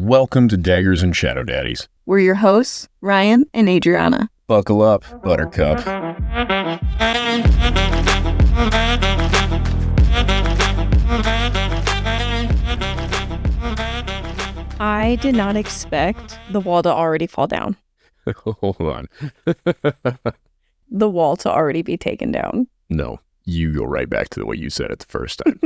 Welcome to Daggers and Shadow Daddies. We're your hosts, Ryan and Adriana. Buckle up, Buttercup. I did not expect the wall to already fall down. Hold on. The wall to already be taken down. No, you go right back to the way you said it the first time.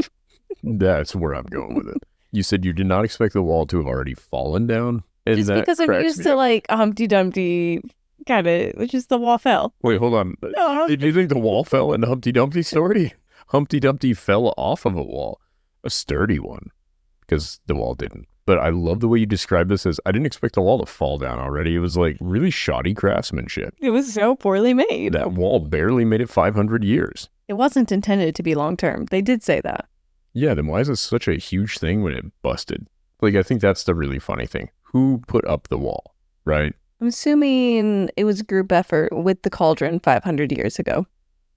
That's where I'm going with it. You said you did not expect the wall to have already fallen down. And just because I'm used to like Humpty Dumpty kind of, just the wall fell. Wait, hold on. No. Did you think the wall fell in Humpty Dumpty's story? Humpty Dumpty fell off of a wall. A sturdy one. Because the wall didn't. But I love the way you described this as, I didn't expect the wall to fall down already. It was like really shoddy craftsmanship. It was so poorly made. That wall barely made it 500 years. It wasn't intended to be long-term. They did say that. Yeah, then why is this such a huge thing when it busted? Like, I think that's the really funny thing. Who put up the wall, right? I'm assuming it was a group effort with the cauldron 500 years ago.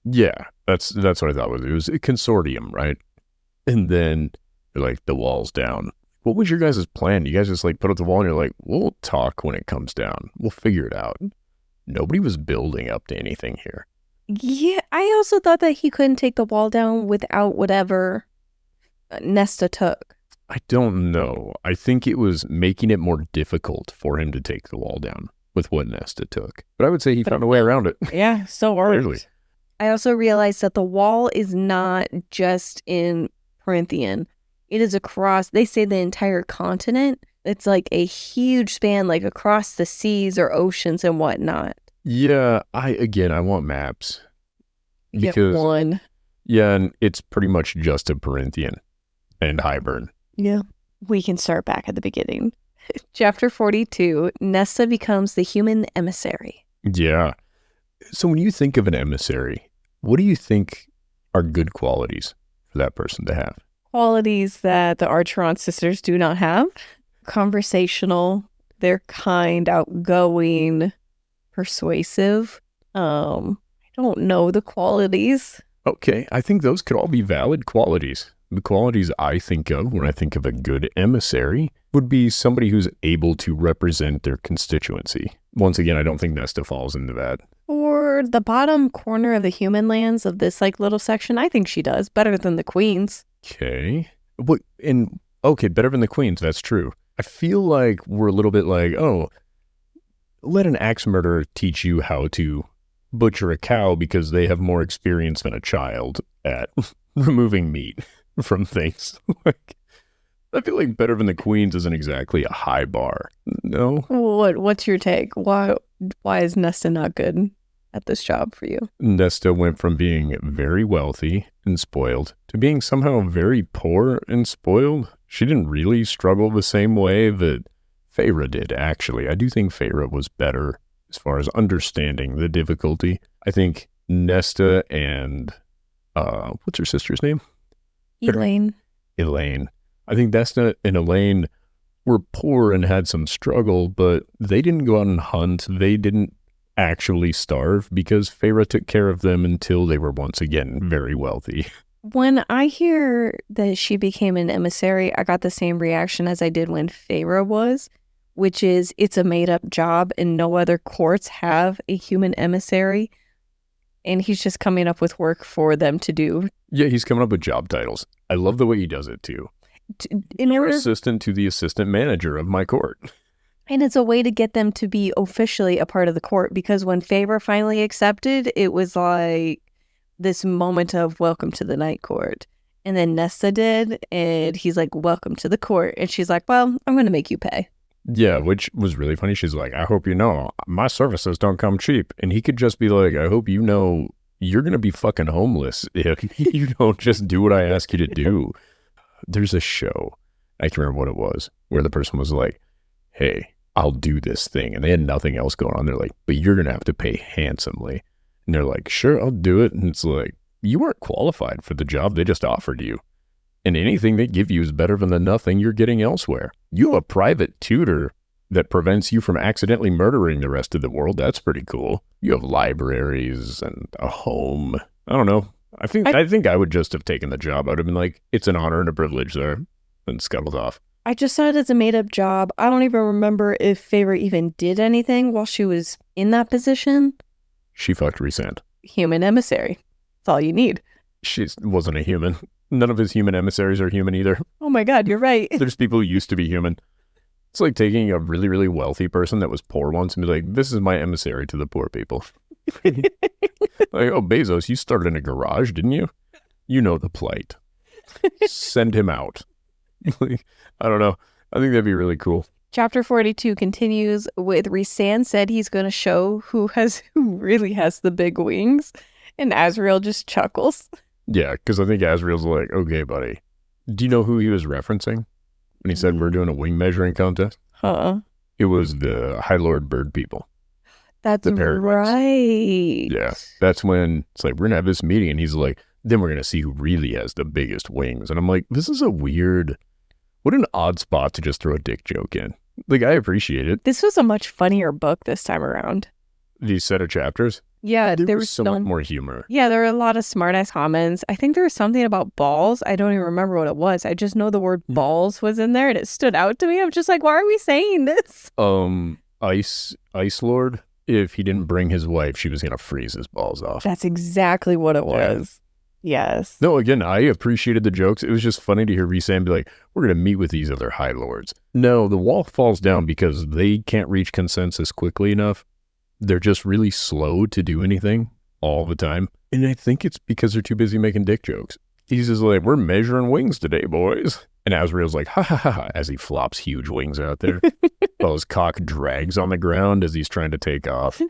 Yeah, that's what I thought it was a consortium, right? And then they're like, the wall's down. What was your guys' plan? You guys just like put up the wall and you're like, we'll talk when it comes down. We'll figure it out. Nobody was building up to anything here. Yeah, I also thought that he couldn't take the wall down without whatever Nesta took. I don't know. I think it was making it more difficult for him to take the wall down with what Nesta took. But I would say he found a way around it. Yeah, so hard. Clearly. I also realized that the wall is not just in Corinthian. It is across, they say, the entire continent. It's like a huge span, like across the seas or oceans and whatnot. Yeah, I want maps. Get one. Yeah, and it's pretty much just a Corinthian and Highburn. Yeah. We can start back at the beginning. Chapter 42, Nesta becomes the human emissary. Yeah. So when you think of an emissary, what do you think are good qualities for that person to have? Qualities that the Archeron sisters do not have. Conversational. They're kind, outgoing, persuasive. I don't know the qualities. Okay, I think those could all be valid qualities. The qualities I think of when I think of a good emissary would be somebody who's able to represent their constituency. Once again, I don't think Nesta falls into that. Or the bottom corner of the human lands of this like little section, I think she does better than the queens. Okay. Better than the queens, that's true. I feel like we're a little bit like, let an axe murderer teach you how to butcher a cow because they have more experience than a child at removing meat from things. Like, I feel like better than the queens isn't exactly a high bar. No? What's your take? Why is Nesta not good at this job for you? Nesta went from being very wealthy and spoiled to being somehow very poor and spoiled. She didn't really struggle the same way that Feyre did, actually. I do think Feyre was better as far as understanding the difficulty. I think Nesta and, what's her sister's name? Elaine. I think Nesta and Elaine were poor and had some struggle, but they didn't go out and hunt. They didn't actually starve because Feyre took care of them until they were once again very wealthy. When I hear that she became an emissary, I got the same reaction as I did when Feyre was, which is it's a made-up job and no other courts have a human emissary, and he's just coming up with work for them to do. Yeah, he's coming up with job titles. I love the way he does it, too. You're assistant to the assistant manager of my court. And it's a way to get them to be officially a part of the court, because when Feyre finally accepted, it was like this moment of welcome to the night court. And then Nesta did, and he's like, welcome to the court. And she's like, well, I'm going to make you pay. Yeah, which was really funny. She's like, I hope you know, my services don't come cheap. And he could just be like, I hope you know you're going to be fucking homeless if you don't just do what I ask you to do. There's a show, I can't remember what it was, where the person was like, hey, I'll do this thing. And they had nothing else going on. They're like, but you're going to have to pay handsomely. And they're like, sure, I'll do it. And it's like, you weren't qualified for the job they just offered you. And anything they give you is better than the nothing you're getting elsewhere. You have a private tutor that prevents you from accidentally murdering the rest of the world. That's pretty cool. You have libraries and a home. I don't know. I think I would just have taken the job. I would have been like, it's an honor and a privilege there, and scuttled off. I just saw it as a made-up job. I don't even remember if Favor even did anything while she was in that position. She fucked Rhysand. Human emissary. That's all you need. She wasn't a human. None of his human emissaries are human either. Oh my god, you're right. There's people who used to be human. It's like taking a really, really wealthy person that was poor once and be like, this is my emissary to the poor people. Like, oh, Bezos, you started in a garage, didn't you? You know the plight. Send him out. Like, I don't know. I think that'd be really cool. Chapter 42 continues with Rhysand said he's going to show who really has the big wings. And Azriel just chuckles. Yeah, because I think Azriel's like, okay, buddy. Do you know who he was referencing when he said we're doing a wing measuring contest? Huh. It was the High Lord Bird people. That's The Peregryns. right. Yeah, that's when it's like, we're going to have this meeting. And he's like, then we're going to see who really has the biggest wings. And I'm like, this is a weird, what an odd spot to just throw a dick joke in. Like, I appreciate it. This was a much funnier book this time around. These set of chapters, Yeah, there was was so much more humor. Yeah, there were a lot of smart-ass comments. I think there was something about balls. I don't even remember what it was. I just know the word balls was in there and it stood out to me. I'm just like, why are we saying this? Ice Lord, if he didn't bring his wife, she was going to freeze his balls off. That's exactly what it was. Yes. No, again, I appreciated the jokes. It was just funny to hear Rhysand be like, we're going to meet with these other High Lords. No, the wall falls down because they can't reach consensus quickly enough. They're just really slow to do anything all the time. And I think it's because they're too busy making dick jokes. He's just like, we're measuring wings today, boys. And Azriel's like, ha ha ha ha, as he flops huge wings out there. While his cock drags on the ground as he's trying to take off.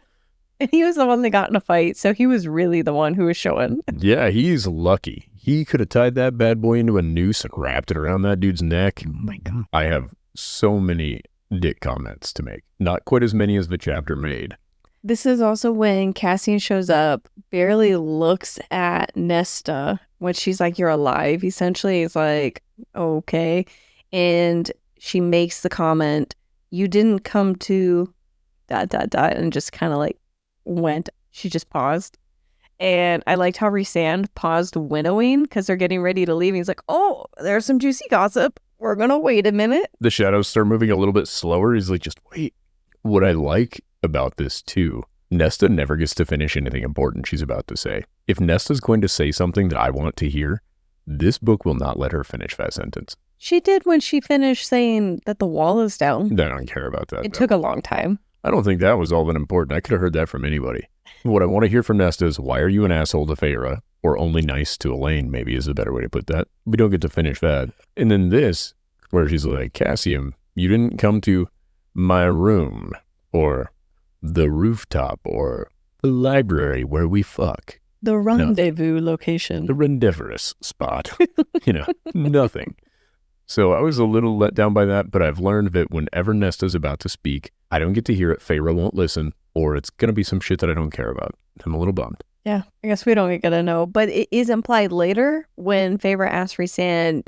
And he was the one that got in a fight, so he was really the one who was showing. Yeah, he's lucky. He could have tied that bad boy into a noose and wrapped it around that dude's neck. Oh my god. I have so many dick comments to make. Not quite as many as the chapter made. This is also when Cassian shows up, barely looks at Nesta when she's like, you're alive. Essentially, he's like, okay. And she makes the comment, you didn't come to ... and just kind of like went. She just paused. And I liked how Rhysand paused winnowing because they're getting ready to leave. He's like, oh, there's some juicy gossip. We're going to wait a minute. The shadows start moving a little bit slower. He's like, just wait. What I like about this too, Nesta never gets to finish anything important she's about to say. If Nesta's going to say something that I want to hear, this book will not let her finish that sentence. She did when she finished saying that the wall is down. I don't care about that. It took a long time. I don't think that was all that important. I could have heard that from anybody. What I want to hear from Nesta is, why are you an asshole to Feyre? Or only nice to Elaine, maybe is a better way to put that. We don't get to finish that. And then this, where she's like, Cassian, you didn't come to my room, or the rooftop, or the library where we fuck. The rendezvous location. The rendevorous spot. Nothing. So I was a little let down by that, but I've learned that whenever Nesta's about to speak, I don't get to hear it, Feyre won't listen, or it's going to be some shit that I don't care about. I'm a little bummed. Yeah, I guess we don't get to know. But it is implied later when Feyre asks Rhysand,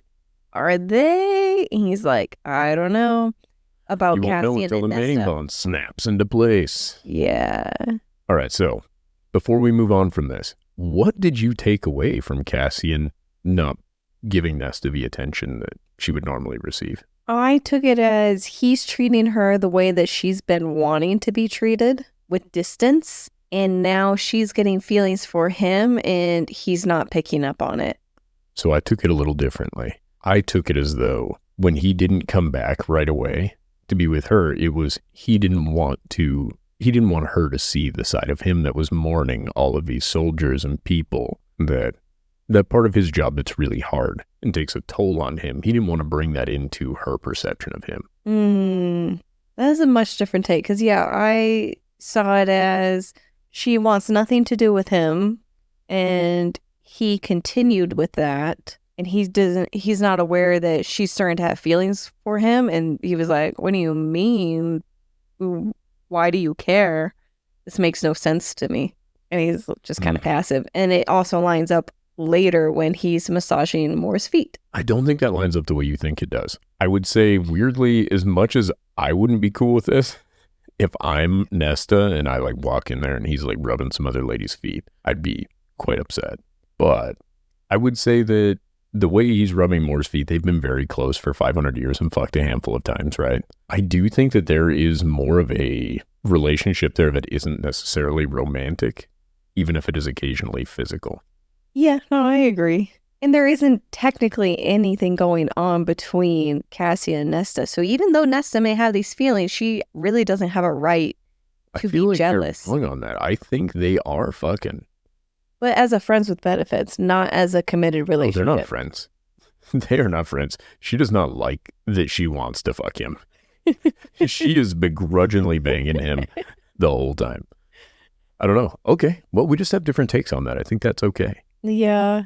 are they? And he's like, I don't know. About Cassian and Nesta. You won't know until the mating bond snaps into place. Yeah. All right, so before we move on from this, what did you take away from Cassian not giving Nesta the attention that she would normally receive? I took it as he's treating her the way that she's been wanting to be treated, with distance. And now she's getting feelings for him and he's not picking up on it. So I took it a little differently. I took it as though when he didn't come back right away to be with her, it was he didn't want her to see the side of him that was mourning all of these soldiers and people, that part of his job that's really hard and takes a toll on him. He didn't want to bring that into her perception of him. That is a much different take, because I saw it as she wants nothing to do with him, and he continued with that, and he's not aware that she's starting to have feelings for him, and he was like, what do you mean? Why do you care? This makes no sense to me. And he's just kind of passive. And it also lines up later when he's massaging Moore's feet. I don't think that lines up the way you think it does. I would say, weirdly, as much as I wouldn't be cool with this, if I'm Nesta and I walk in there and he's rubbing some other lady's feet, I'd be quite upset. But I would say that the way he's rubbing Moore's feet, they've been very close for 500 years and fucked a handful of times, right? I do think that there is more of a relationship there that isn't necessarily romantic, even if it is occasionally physical. Yeah, no, I agree. And there isn't technically anything going on between Cassian and Nesta. So even though Nesta may have these feelings, she really doesn't have a right to be jealous. They're wrong on that. I think they are fucking. But as a friends with benefits, not as a committed relationship. They're not friends. They are not friends. She does not like that she wants to fuck him. She is begrudgingly banging him the whole time. I don't know. Okay. Well, we just have different takes on that. I think that's okay. Yeah.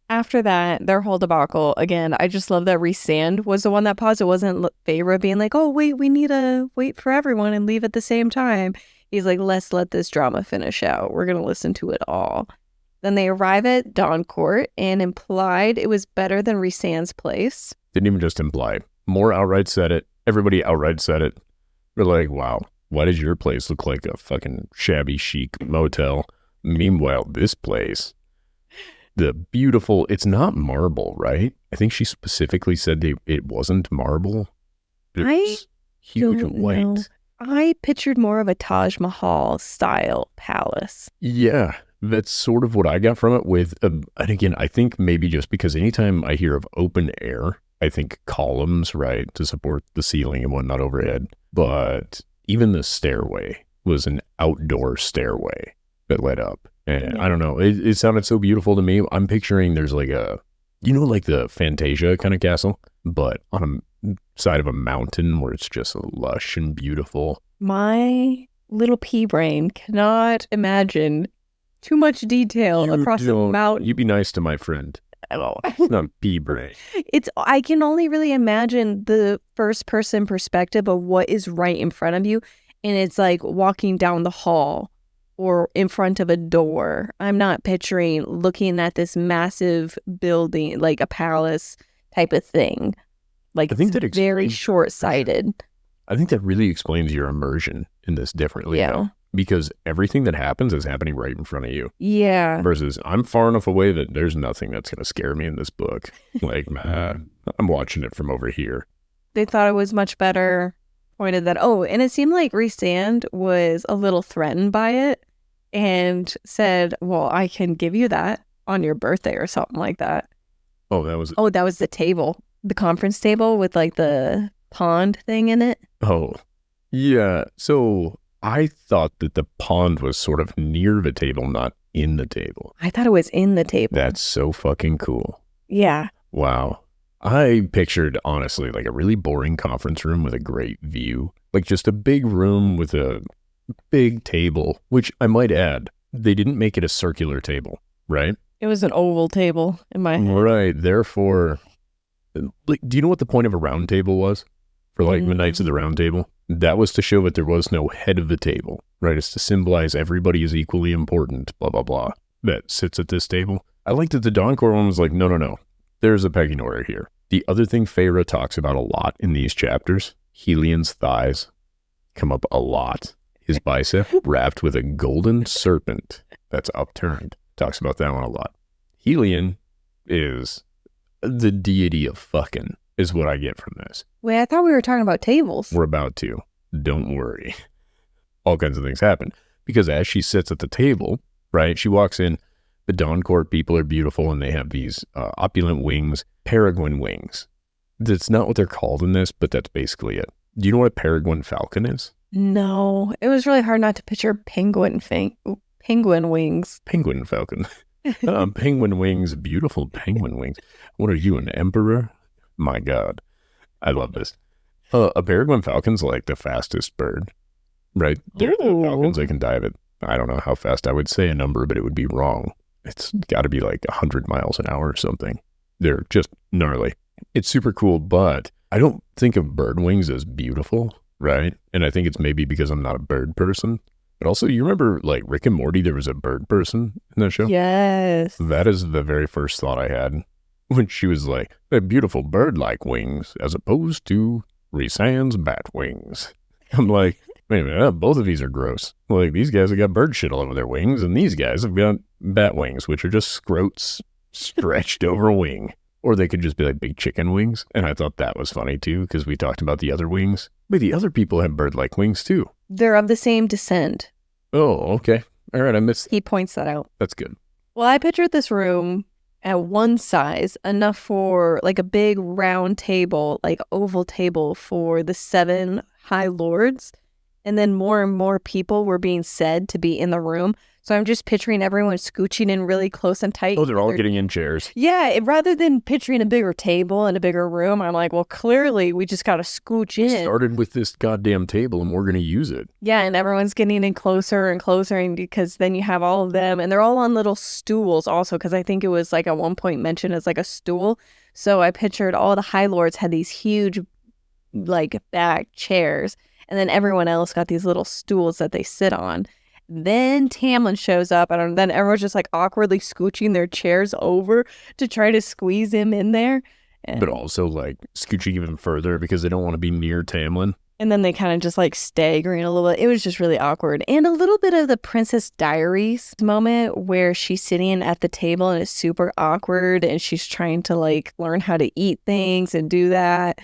After that, their whole debacle, again, I just love that Rhysand was the one that paused. It wasn't Feyre being like, oh, wait, we need to wait for everyone and leave at the same time. He's like, let's let this drama finish out. We're going to listen to it all. Then they arrive at Dawncourt and implied it was better than Rhysand's place. Didn't even just imply. More outright said it. Everybody outright said it. We're like, wow, why does your place look like a fucking shabby chic motel? Meanwhile, this place, the beautiful, it's not marble, right? I think she specifically said it wasn't marble. It's huge and white. Know. I pictured more of a Taj Mahal style palace. Yeah, that's sort of what I got from it with, and again, I think maybe just because anytime I hear of open air, I think columns, right, to support the ceiling and whatnot overhead. But even the stairway was an outdoor stairway that led up. And I don't know, it sounded so beautiful to me. I'm picturing there's like a, like the Fantasia kind of castle, but on a side of a mountain where it's just lush and beautiful. My little pea brain cannot imagine too much detail across the mountain. You be nice to my friend. Oh. Not pea brain. I can only really imagine the first person perspective of what is right in front of you. And it's like walking down the hall or in front of a door. I'm not picturing looking at this massive building, like a palace type of thing. Like, I think that's very short-sighted. I think that really explains your immersion in this differently. Yeah. Though, because everything that happens is happening right in front of you. Yeah. Versus I'm far enough away that there's nothing that's going to scare me in this book. Like, I'm watching it from over here. They thought it was much better. Pointed that, and it seemed like Rhysand was a little threatened by it and said, well, I can give you that on your birthday or something like that. That was the table, the conference table with like the pond thing in it. Oh, yeah. So I thought that the pond was sort of near the table, not in the table. I thought it was in the table. That's so fucking cool. Yeah. Wow. I pictured, honestly, like a really boring conference room with a great view. Like just a big room with a big table, which I might add, they didn't make it a circular table, right? It was an oval table in my head. Right. Therefore, like, do you know what the point of a round table was? For like the Knights of the Round Table? That was to show that there was no head of the table, right? It's to symbolize everybody is equally important, blah, blah, blah, that sits at this table. I liked that the Dawncourt one was like, no. There's a pecking order here. The other thing Feyre talks about a lot in these chapters, Helian's thighs come up a lot. His bicep wrapped with a golden serpent that's upturned. Talks about that one a lot. Helian is the deity of fucking, is what I get from this. Wait, I thought we were talking about tables. We're about to. Don't worry. All kinds of things happen. Because as she sits at the table, right, she walks in, the Dawncourt people are beautiful and they have these opulent wings, Peregryn wings. That's not what they're called in this, but that's basically it. Do you know what a Peregryn falcon is? No. It was really hard not to picture penguin wings. Penguin falcon. Penguin wings, beautiful penguin wings. What are you, an emperor? My God. I love this. A Peregryn falcon's like the fastest bird, right? They're the falcons that can dive at, I don't know how fast I would say a number, but it would be wrong. It's got to be like 100 miles an hour or something. They're just gnarly. It's super cool, but I don't think of bird wings as beautiful, right? And I think it's maybe because I'm not a bird person. But also, you remember like Rick and Morty, there was a bird person in that show? Yes. That is the very first thought I had when she was like, they're beautiful bird-like wings as opposed to Rhysand's bat wings. I'm like, wait a minute, both of these are gross. Like, these guys have got bird shit all over their wings, and these guys have got bat wings, which are just scrotes stretched over a wing. Or they could just be like big chicken wings. And I thought that was funny too, because we talked about the other wings. But the other people have bird-like wings too. They're of the same descent. Oh, okay. All right, I missed. He points that out. That's good. Well, I pictured this room at one size, enough for like a big round table, like oval table for the 7 High Lords. And then more and more people were being said to be in the room. So I'm just picturing everyone scooching in really close and tight. Oh, they're all getting in chairs. Yeah, rather than picturing a bigger table and a bigger room, I'm like, well, clearly we just got to scooch in. Started with this goddamn table and we're going to use it. Yeah, and everyone's getting in closer and closer, and because then you have all of them, and they're all on little stools also, because I think it was like at one point mentioned as like a stool. So I pictured all the High Lords had these huge like back chairs, and then everyone else got these little stools that they sit on. Then Tamlin shows up, and then everyone's just like awkwardly scooching their chairs over to try to squeeze him in there. But also like scooching even further because they don't want to be near Tamlin. And then they kind of just like staggering a little bit. It was just really awkward. And a little bit of the Princess Diaries moment where she's sitting at the table and it's super awkward and she's trying to like learn how to eat things and do that.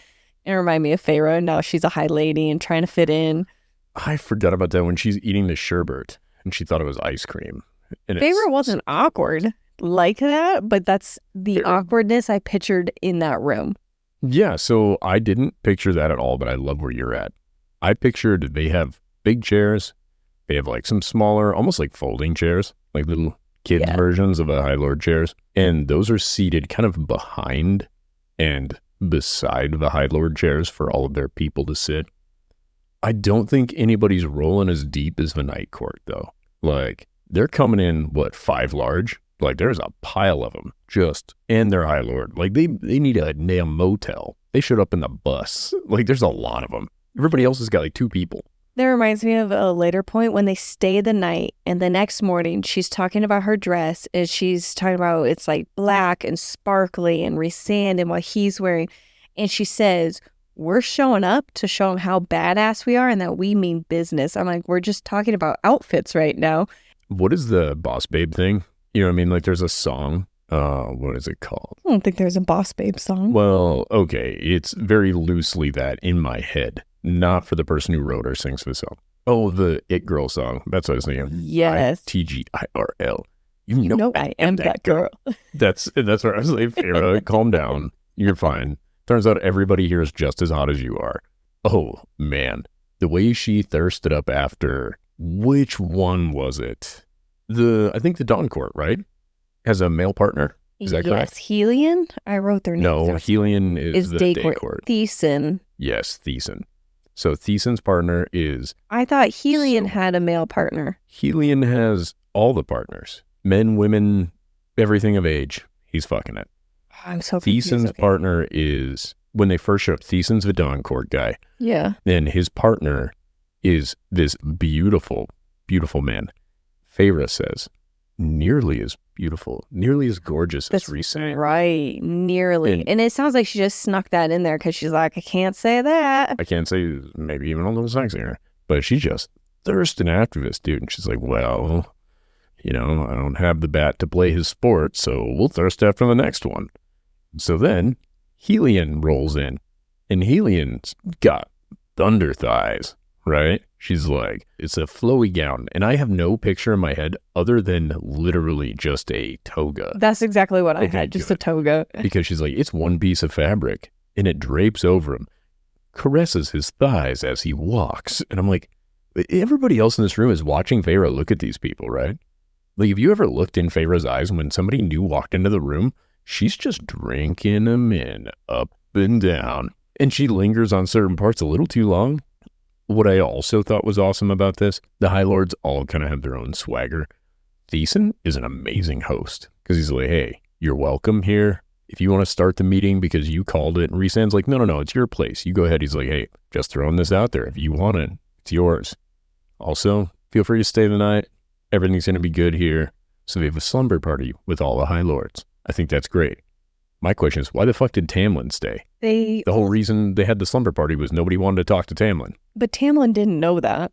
It reminded me of Feyre. Now she's a high lady and trying to fit in. I forgot about that when she's eating the sherbet and she thought it was ice cream. And Feyre wasn't awkward like that, but that's the awkwardness I pictured in that room. Yeah, so I didn't picture that at all, but I love where you're at. I pictured they have big chairs. They have like some smaller, almost like folding chairs, like little kids versions of the High Lord chairs. And those are seated kind of behind and beside the High Lord chairs for all of their people to sit. I don't think anybody's rolling as deep as the Night Court, though. Like, they're coming in, 5 large? Like, there's a pile of them, and they're High Lord. Like, they need a damn motel. They showed up in the bus. Like, there's a lot of them. Everybody else has got, 2 people. That reminds me of a later point when they stay the night, and the next morning, she's talking about her dress, and she's talking about it's, black and sparkly, and Rhysand and what he's wearing. And she says, we're showing up to show them how badass we are and that we mean business. I'm like, we're just talking about outfits right now. What is the boss babe thing? You know what I mean? Like, there's a song. What is it called? I don't think there's a boss babe song. Well, okay. It's very loosely that in my head. Not for the person who wrote or sings the song. Oh, the It Girl song. That's what I was thinking. Yes. TGIRL. You know I am that girl. That's what I was like, Feyre, calm down. You're fine. Turns out everybody here is just as hot as you are. Oh, man. The way she thirsted up after, which one was it? I think the Dawn Court, right? Has a male partner. Is that correct? Yes, Helion. I wrote their names. No, Helion is the Day Court. Thesan. Yes, Thesan. So Thesan's partner is... I thought Helion had a male partner. Helion has all the partners. Men, women, everything of age. He's fucking it. I'm so confused. Thesan's partner is... When they first show up, Thesan's the Dawn Court guy. Yeah. Then his partner is this beautiful, beautiful man. Feyre says, nearly as beautiful, nearly as gorgeous as Rhysand. Right, nearly. And it sounds like she just snuck that in there because she's like, I can't say that. I can't say maybe even a little sexier, but she's just thirsting after this dude. And she's like, well, I don't have the bat to play his sport, so we'll thirst after the next one. So then Helion rolls in, and Helion's got thunder thighs, right? She's like, it's a flowy gown. And I have no picture in my head other than literally just a toga. That's exactly what I had, just a toga. Because she's like, it's one piece of fabric and it drapes over him, caresses his thighs as he walks. And I'm like, everybody else in this room is watching Feyre look at these people, right? Like, have you ever looked in Feyre's eyes when somebody new walked into the room? She's just drinking them in, up and down. And she lingers on certain parts a little too long. What I also thought was awesome about this, the High Lords all kind of have their own swagger. Thesan is an amazing host because he's like, hey, you're welcome here. If you want to start the meeting because you called it. And Rhysand's like, no, it's your place. You go ahead. He's like, hey, just throwing this out there. If you want it, it's yours. Also, feel free to stay the night. Everything's going to be good here. So they have a slumber party with all the High Lords. I think that's great. My question is, why the fuck did Tamlin stay? The whole reason they had the slumber party was nobody wanted to talk to Tamlin. But Tamlin didn't know that.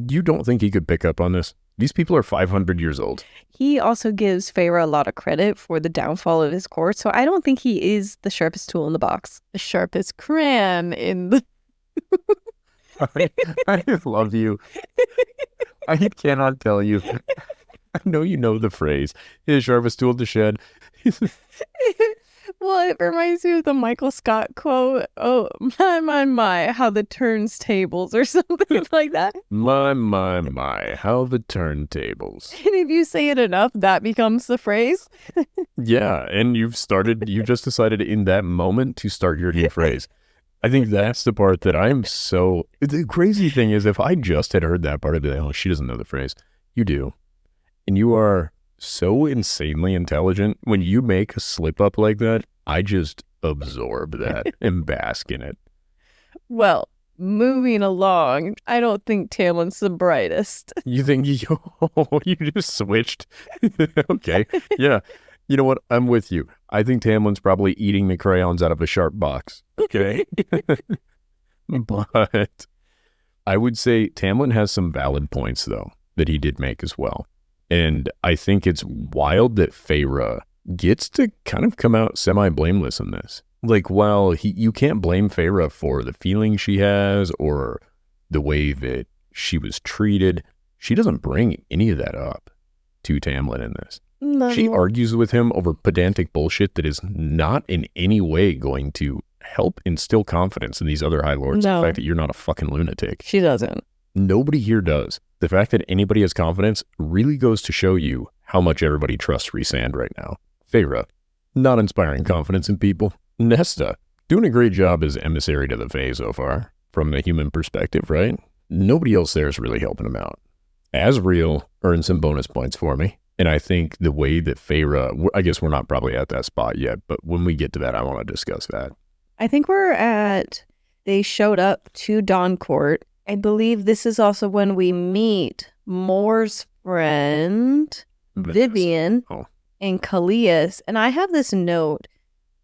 You don't think he could pick up on this? These people are 500 years old. He also gives Feyre a lot of credit for the downfall of his court, so I don't think he is the sharpest tool in the box. The sharpest crayon in the... I love you. I cannot tell you. I know you know the phrase. His sharpest tool to shed. Well, it reminds me of the Michael Scott quote. Oh, my, how the turntables or something like that. My, how the turntables. And if you say it enough, that becomes the phrase. Yeah, and you just decided in that moment to start your new phrase. I think that's the part that the crazy thing is, if I just had heard that part, I'd be like, oh, she doesn't know the phrase. You do. And you are so insanely intelligent. When you make a slip up like that, I just absorb that and bask in it. Well, moving along, I don't think Tamlin's the brightest. You think you just switched? Okay. Yeah. You know what? I'm with you. I think Tamlin's probably eating the crayons out of a sharp box. Okay. But I would say Tamlin has some valid points, though, that he did make as well. And I think it's wild that Feyre gets to kind of come out semi-blameless in this. Like, while you can't blame Feyre for the feelings she has or the way that she was treated, she doesn't bring any of that up to Tamlin in this. No. She argues with him over pedantic bullshit that is not in any way going to help instill confidence in these other High Lords. No. The fact that you're not a fucking lunatic. She doesn't. Nobody here does. The fact that anybody has confidence really goes to show you how much everybody trusts Rhysand right now. Feyre, not inspiring confidence in people. Nesta, doing a great job as emissary to the Fae so far, from the human perspective, right? Nobody else there is really helping him out. Asriel earned some bonus points for me. And I think the way that Feyre, I guess we're not probably at that spot yet, but when we get to that, I want to discuss that. I think they showed up to Dawncourt. I believe this is also when we meet Moore's friend, Vivian, and Kallias. And I have this note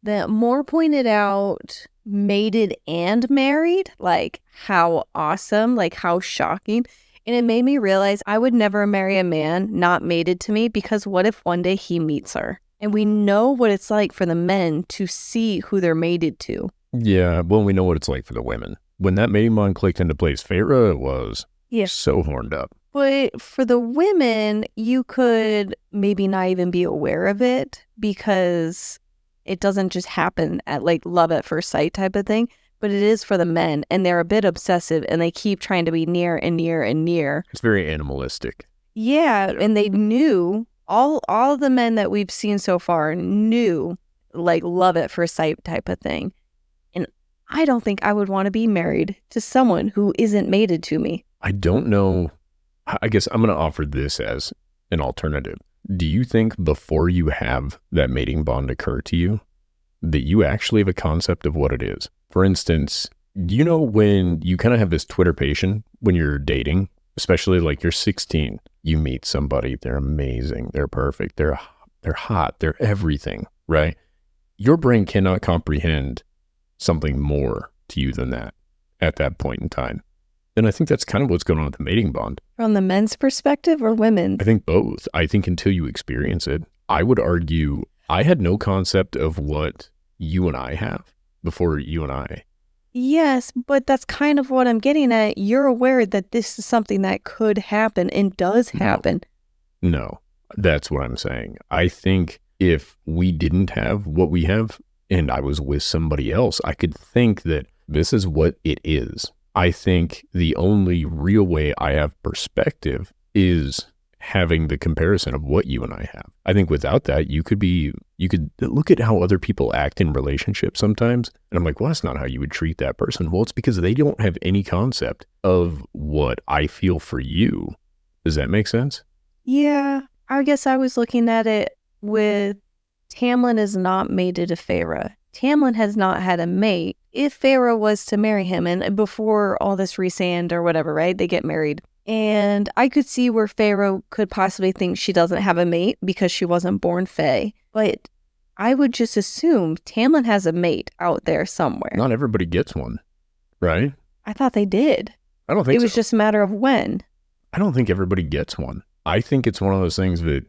that Moore pointed out mated and married, like how awesome, like how shocking. And it made me realize I would never marry a man not mated to me, because what if one day he meets her? And we know what it's like for the men to see who they're mated to. Yeah, well, we know what it's like for the women. When that mating bond clicked into place, Feyre was so horned up. But for the women, you could maybe not even be aware of it, because it doesn't just happen at like love at first sight type of thing. But it is for the men, and they're a bit obsessive, and they keep trying to be near and near and near. It's very animalistic. Yeah, and they knew, all the men that we've seen so far knew, like, love at first sight type of thing. And I don't think I would want to be married to someone who isn't mated to me. I don't know. I guess I'm going to offer this as an alternative. Do you think before you have that mating bond occur to you, that you actually have a concept of what it is? For instance, you know when you kind of have this twitterpation when you're dating, especially like you're 16, you meet somebody, they're amazing, they're perfect, they're hot, they're everything, right? Your brain cannot comprehend something more to you than that at that point in time. And I think that's kind of what's going on with the mating bond. From the men's perspective or women's? I think both. I think until you experience it, I would argue I had no concept of what you and I have before you and I. Yes, but that's kind of what I'm getting at. You're aware that this is something that could happen and does happen. No, that's what I'm saying. I think if we didn't have what we have and I was with somebody else, I could think that this is what it is. I think the only real way I have perspective is having the comparison of what you and I have. I think without that, you could look at how other people act in relationships sometimes. And I'm like, well, that's not how you would treat that person. Well, it's because they don't have any concept of what I feel for you. Does that make sense? Yeah, I guess I was looking at it with Tamlin is not mated to Feyre. Tamlin has not had a mate. If Feyre was to marry him, and before all this Rhysand or whatever, right, they get married. And I could see where Feyre could possibly think she doesn't have a mate because she wasn't born Fae. But I would just assume Tamlin has a mate out there somewhere. Not everybody gets one, right? I thought they did. I don't think it was just a matter of when. I don't think everybody gets one. I think it's one of those things that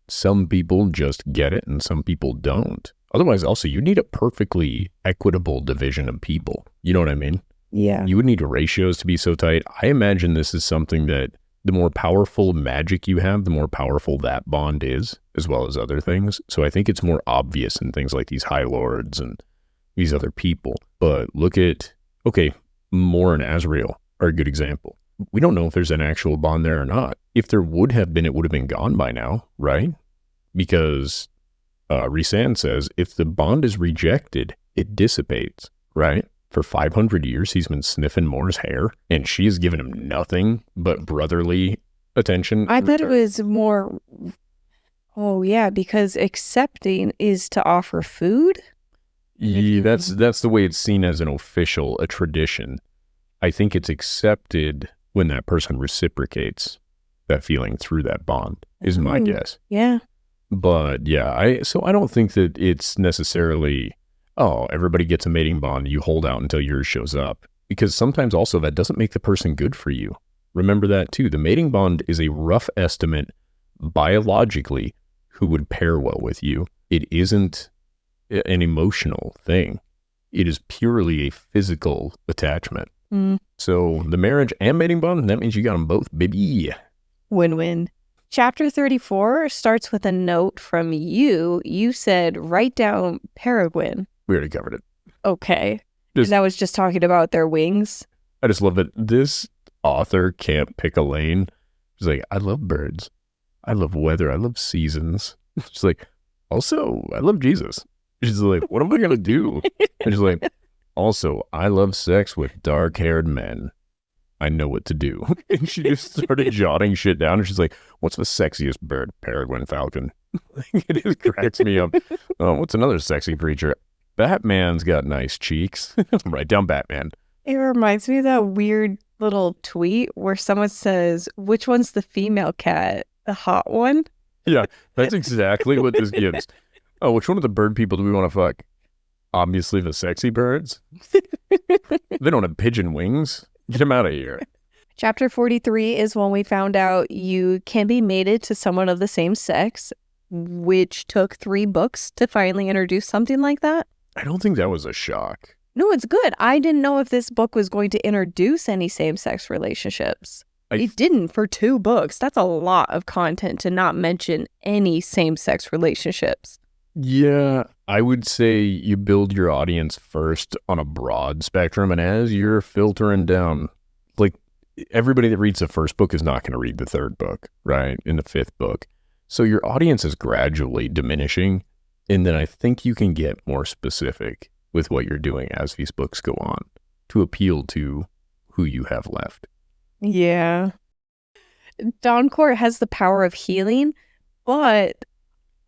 some people just get it and some people don't. Otherwise, also, you need a perfectly equitable division of people. You know what I mean? Yeah. You would need ratios to be so tight. I imagine this is something that the more powerful magic you have, the more powerful that bond is, as well as other things. So I think it's more obvious in things like these High Lords and these other people. But look at, okay, Mor and Azrael are a good example. We don't know if there's an actual bond there or not. If there would have been, it would have been gone by now, right? Because Rhysand says if the bond is rejected, it dissipates, right? For 500 years, he's been sniffing Mor's hair, and she has given him nothing but brotherly attention. I thought it was more, oh yeah, because accepting is to offer food? Yeah, that's the way it's seen as an official, a tradition. I think it's accepted when that person reciprocates that feeling through that bond, is my guess. Yeah. But yeah, I don't think that it's necessarily, oh, everybody gets a mating bond, you hold out until yours shows up. Because sometimes also that doesn't make the person good for you. Remember that too. The mating bond is a rough estimate biologically who would pair well with you. It isn't an emotional thing. It is purely a physical attachment. So the marriage and mating bond, that means you got them both, baby. Win-win. Chapter 34 starts with a note from you. You said, write down Peregryn. We already covered it. Okay. And that was just talking about their wings. I just love that this author can't pick a lane. She's like, I love birds. I love weather. I love seasons. She's like, also, I love Jesus. She's like, what am I going to do? And she's like, also, I love sex with dark-haired men. I know what to do. And she just started jotting shit down. And she's like, what's the sexiest bird? Peregryn falcon. It just cracks me up. What's another sexy creature? Batman's got nice cheeks. Write down Batman. It reminds me of that weird little tweet where someone says, which one's the female cat? The hot one? Yeah, that's exactly what this gives. Oh, which one of the bird people do we want to fuck? Obviously the sexy birds. They don't have pigeon wings. Get them out of here. Chapter 43 is when we found out you can be mated to someone of the same sex, which took 3 books to finally introduce something like that. I don't think that was a shock. No, it's good. I didn't know if this book was going to introduce any same-sex relationships. It didn't for 2 books. That's a lot of content to not mention any same-sex relationships. Yeah, I would say you build your audience first on a broad spectrum, and as you're filtering down, like, everybody that reads the first book is not going to read the 3rd book, right? In the 5th book. So your audience is gradually diminishing, and then I think you can get more specific with what you're doing as these books go on to appeal to who you have left. Yeah. Dawncourt has the power of healing, but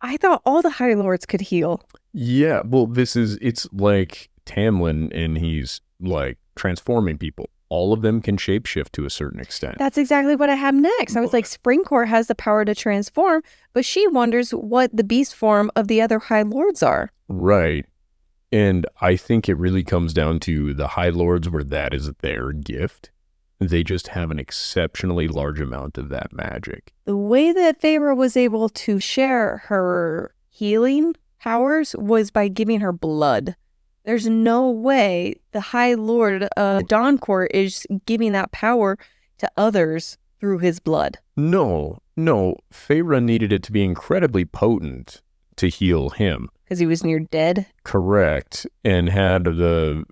I thought all the High Lords could heal. Yeah, well, it's like Tamlin, and he's like transforming people. All of them can shapeshift to a certain extent. That's exactly what I have next. I was like, Springcourt has the power to transform, but she wonders what the beast form of the other High Lords are. Right. And I think it really comes down to the High Lords where that is their gift. They just have an exceptionally large amount of that magic. The way that Feyre was able to share her healing powers was by giving her blood. There's no way the High Lord of Dawncourt is giving that power to others through his blood. No. Feyre needed it to be incredibly potent to heal him. Because he was near dead? Correct. And had the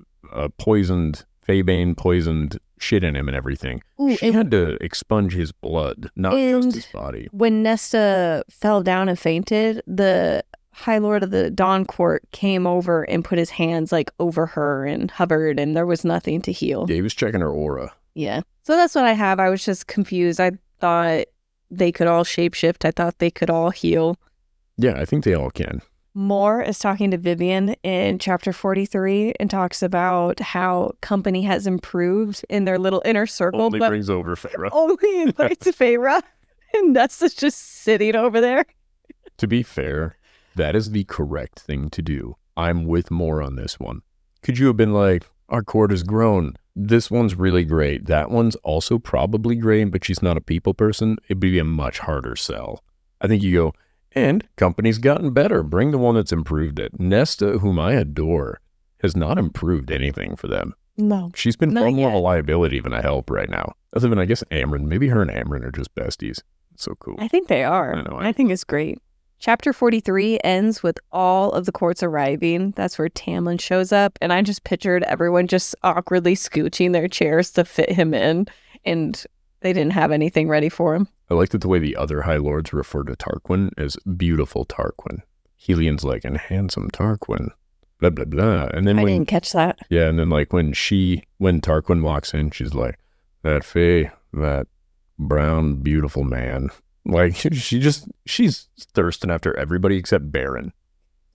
poisoned, Faebane poisoned shit in him and everything. Ooh, she had to expunge his blood, not just his body. When Nesta fell down and fainted, the High Lord of the Dawncourt came over and put his hands like over her and hovered, and there was nothing to heal. Yeah, he was checking her aura. Yeah. So that's what I have. I was just confused. I thought they could all shapeshift. I thought they could all heal. Yeah, I think they all can. Mor is talking to Vivian in chapter 43 and talks about how company has improved in their little inner circle. Only but brings over Feyre. Only invites Feyre. And Nesta's just sitting over there. To be fair, that is the correct thing to do. I'm with Mor on this one. Could you have been like, our court has grown. This one's really great. That one's also probably great, but she's not a people person. It'd be a much harder sell. I think you go, and company's gotten better. Bring the one that's improved it. Nesta, whom I adore, has not improved anything for them. No. She's been far more of a yet. liability than a help right now. Other than, I guess, Amryn. Maybe her and Amryn are just besties. It's so cool. I think they are. I know. I think it's great. Chapter 43 ends with all of the courts arriving. That's where Tamlin shows up. And I just pictured everyone just awkwardly scooching their chairs to fit him in. And they didn't have anything ready for him. I liked it the way the other High Lords refer to Tarquin as beautiful Tarquin. Helian's like, and handsome Tarquin. Blah, blah, blah. And then I didn't catch that. Yeah, and then like when Tarquin walks in, she's like, that Fae, that brown, beautiful man. Like, she's thirsting after everybody except Baron.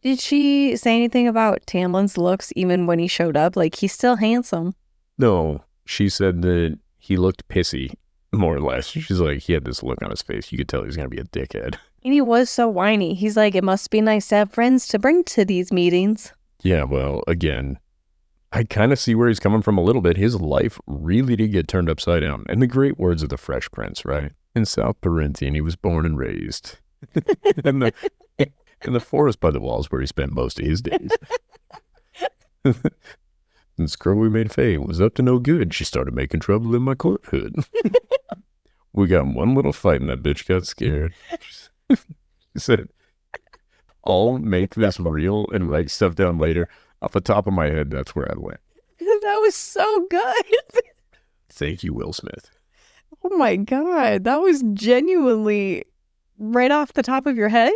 Did she say anything about Tamlin's looks even when he showed up? Like, he's still handsome. No, she said that he looked pissy, more or less. She's like, he had this look on his face. You could tell he's going to be a dickhead. And he was so whiny. He's like, it must be nice to have friends to bring to these meetings. Yeah, well, again, I kind of see where he's coming from a little bit. His life really did get turned upside down. In the great words of the Fresh Prince, right? In South Perinthian, he was born and raised. in the forest by the walls where he spent most of his days. And Screw we made Faye was up to no good. She started making trouble in my courthood. We got in one little fight and that bitch got scared. She said, I'll make this real and write stuff down later. Off the top of my head, that's where I went. That was so good. Thank you, Will Smith. Oh my God. That was genuinely right off the top of your head?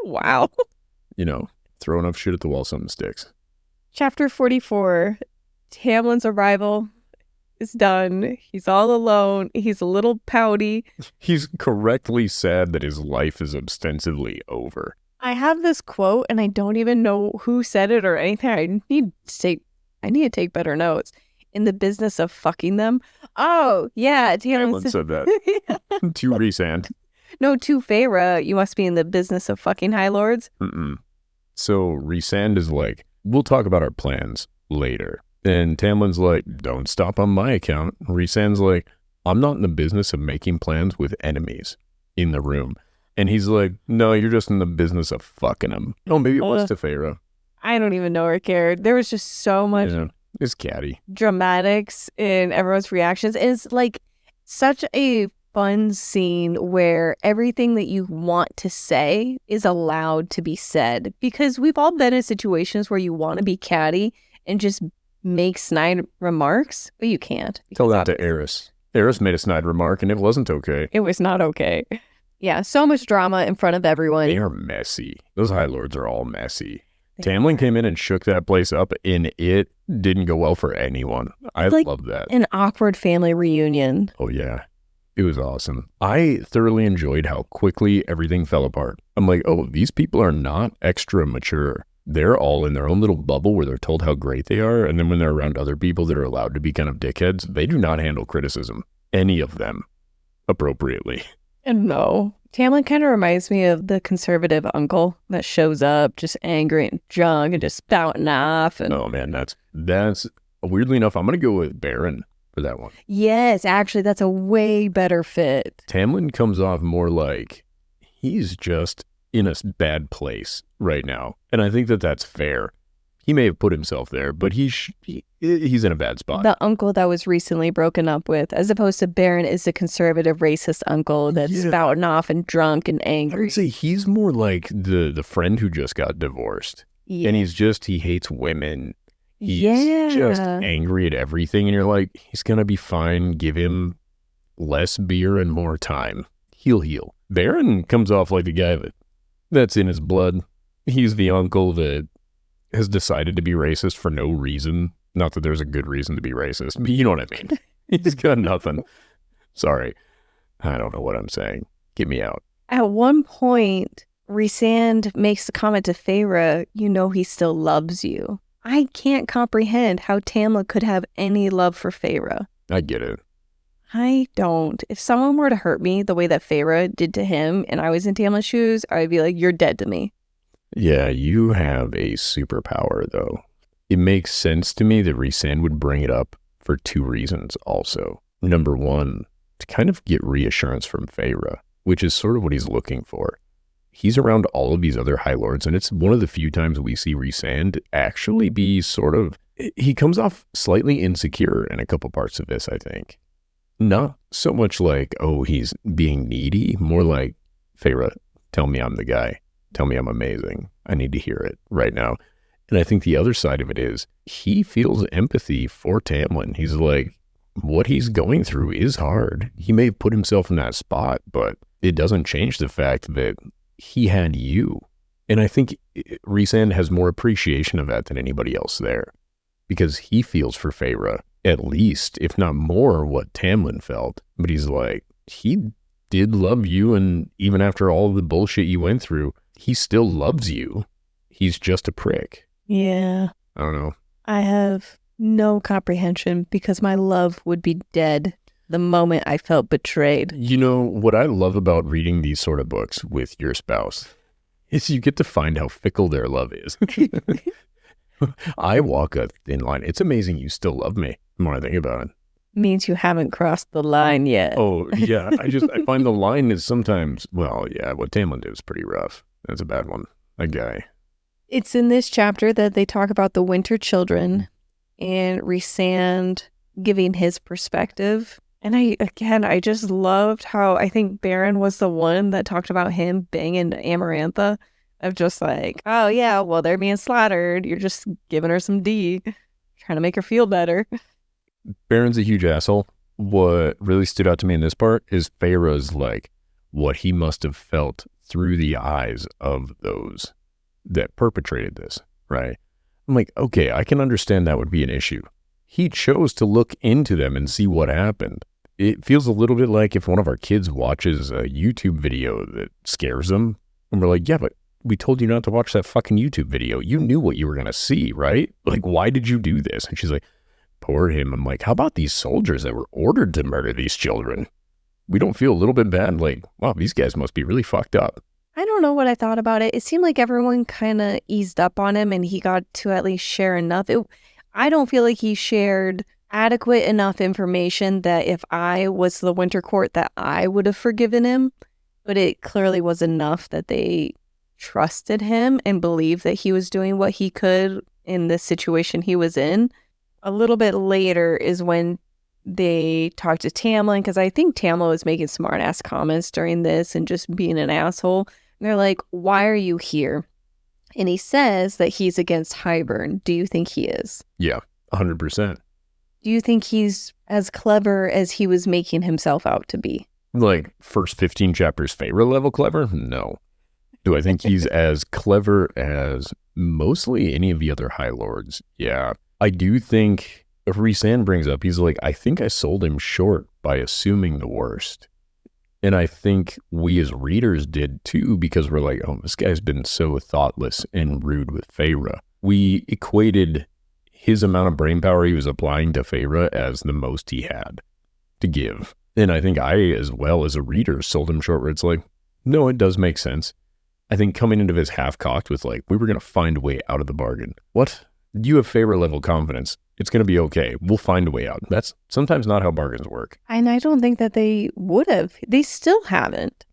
Wow. You know, throw enough shit at the wall, something sticks. Chapter 44. Tamlin's arrival is done. He's all alone. He's a little pouty. He's correctly sad that his life is ostensibly over. I have this quote and I don't even know who said it or anything. I need to take better notes. In the business of fucking them. Oh, yeah. Tamlin said that. Yeah. To Rhysand. No, to Feyre, you must be in the business of fucking High Lords. So Rhysand is like, we'll talk about our plans later. And Tamlin's like, don't stop on my account. Rhysand's like, I'm not in the business of making plans with enemies in the room. And he's like, no, you're just in the business of fucking them. Oh, maybe it was to Feyre. I don't even know or cared. There was just so much it's catty dramatics in everyone's reactions. It's like such a fun scene where everything that you want to say is allowed to be said, because we've all been in situations where you want to be catty and just make snide remarks, but you can't. Tell that to Yarros. Yarros made a snide remark and it wasn't okay. It was not okay. Yeah, so much drama in front of everyone. They are messy. Those High Lords are all messy. Tamlin came in and shook that place up, and it didn't go well for anyone. I love that. An awkward family reunion. Oh, yeah. It was awesome. I thoroughly enjoyed how quickly everything fell apart. I'm like, oh, these people are not extra mature. They're all in their own little bubble where they're told how great they are, and then when they're around other people that are allowed to be kind of dickheads, they do not handle criticism, any of them, appropriately. And no. Tamlin kind of reminds me of the conservative uncle that shows up just angry and drunk and just spouting off. And oh, man, that's weirdly enough, I'm going to go with Baron for that one. Yes, actually, that's a way better fit. Tamlin comes off more like he's just in a bad place right now. And I think that that's fair. He may have put himself there, but he's in a bad spot. The uncle that was recently broken up with, as opposed to Baron is the conservative racist uncle that's spouting off and drunk and angry. I would say he's more like the friend who just got divorced. Yeah. And he hates women. He's just angry at everything. And you're like, he's going to be fine. Give him less beer and more time. He'll heal. Baron comes off like the guy that's in his blood. He's the uncle that has decided to be racist for no reason. Not that there's a good reason to be racist, but you know what I mean. He's got nothing. Sorry. I don't know what I'm saying. Get me out. At one point, Rhysand makes the comment to Feyre, you know he still loves you. I can't comprehend how Tamlin could have any love for Feyre. I get it. I don't. If someone were to hurt me the way that Feyre did to him and I was in Tamlin's shoes, I'd be like, you're dead to me. Yeah, you have a superpower, though. it makes sense to me that Rhysand would bring it up for two reasons also. Number one, to kind of get reassurance from Feyre, which is sort of what he's looking for. He's around all of these other High Lords, and it's one of the few times we see Rhysand actually be sort of, he comes off slightly insecure in a couple parts of this, I think. Not so much like, oh, he's being needy, more like, Feyre, tell me I'm the guy. Tell me I'm amazing. I need to hear it right now. And I think the other side of it is he feels empathy for Tamlin. He's like, what he's going through is hard. He may have put himself in that spot, but it doesn't change the fact that he had you. And I think Rhysand has more appreciation of that than anybody else there, because he feels for Feyre, at least, if not more, what Tamlin felt. But he's like, he did love you, and even after all the bullshit you went through, he still loves you. He's just a prick. Yeah. I don't know. I have no comprehension because my love would be dead the moment I felt betrayed. You know, what I love about reading these sort of books with your spouse is you get to find how fickle their love is. I walk a thin line. It's amazing you still love me, the more I think about it. Means you haven't crossed the line yet. Oh, yeah. I find the line is sometimes, well, yeah, what Tamlin did is pretty rough. That's a bad one. That guy. It's in this chapter that they talk about the Winter Children and Rhysand giving his perspective. And I just loved how I think Baron was the one that talked about him banging Amarantha, of just like, oh yeah, well, they're being slaughtered. You're just giving her some D, trying to make her feel better. Baron's a huge asshole. What really stood out to me in this part is Feyre's like, what he must have felt through the eyes of those that perpetrated this, right? I'm like, okay, I can understand that would be an issue. He chose to look into them and see what happened. It feels a little bit like if one of our kids watches a YouTube video that scares them, and we're like, yeah, but we told you not to watch that fucking YouTube video. You knew what you were going to see, right? Like, why did you do this? And she's like, poor him. I'm like, how about these soldiers that were ordered to murder these children? We don't feel a little bit bad? Like, wow, these guys must be really fucked up. I don't know what I thought about it. It seemed like everyone kind of eased up on him and he got to at least share enough. I don't feel like he shared adequate enough information that if I was the Winter Court that I would have forgiven him. But it clearly was enough that they trusted him and believed that he was doing what he could in the situation he was in. A little bit later is when they talked to Tamlin, because I think Tamlin was making smart-ass comments during this and just being an asshole. And they're like, why are you here? And he says that he's against Hybern. Do you think he is? Yeah, 100%. Do you think he's as clever as he was making himself out to be? Like, first 15 chapters Feyre level clever? No. Do I think he's as clever as mostly any of the other High Lords? Yeah. I do think, if Rhysand brings up, he's like, I think I sold him short by assuming the worst. And I think we as readers did too, because we're like, oh, this guy's been so thoughtless and rude with Feyre. We equated his amount of brain power he was applying to Feyre as the most he had to give. And I think I, as well as a reader, sold him short where it's like, no, it does make sense. I think coming into this half-cocked with like, we were going to find a way out of the bargain. What? You have Feyre level confidence. It's going to be okay. We'll find a way out. That's sometimes not how bargains work. And I don't think that they would have. They still haven't.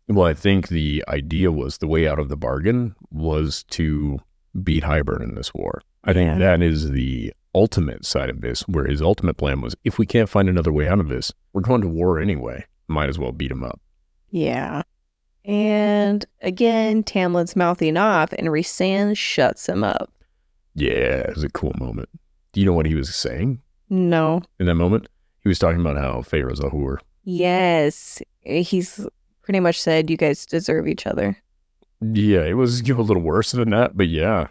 Well, I think the idea was the way out of the bargain was to beat Hybern in this war. I think that is the ultimate side of this, where his ultimate plan was, if we can't find another way out of this, we're going to war anyway. Might as well beat him up. Yeah. And again, Tamlin's mouthing off and Rhysand shuts him up. Yeah, it was a cool moment. Do you know what he was saying? No. In that moment? He was talking about how Feyre's a whore. Yes. He's pretty much said, you guys deserve each other. Yeah, it was a little worse than that, but yeah.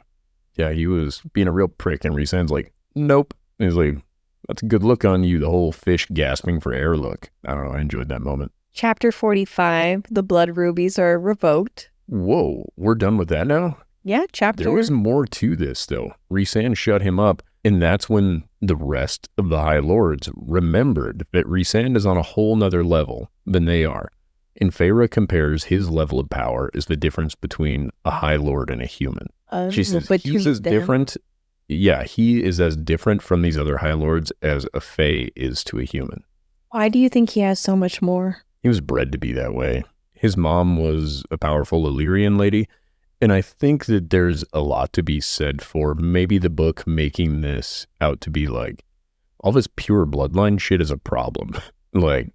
Yeah, he was being a real prick, and Rhysand's like, nope. And he's like, that's a good look on you, the whole fish gasping for air look. I don't know, I enjoyed that moment. Chapter 45, the blood rubies are revoked. Whoa, we're done with that now? Yeah, chapter. There was more to this, though. Rhysand shut him up, and that's when the rest of the High Lords remembered that Rhysand is on a whole nother level than they are. And Feyre compares his level of power as the difference between a High Lord and a human. She says he's as different. Yeah, he is as different from these other High Lords as a Fae is to a human. Why do you think he has so much more? He was bred to be that way. His mom was a powerful Illyrian lady, and I think that there's a lot to be said for maybe the book making this out to be like, all this pure bloodline shit is a problem. Like,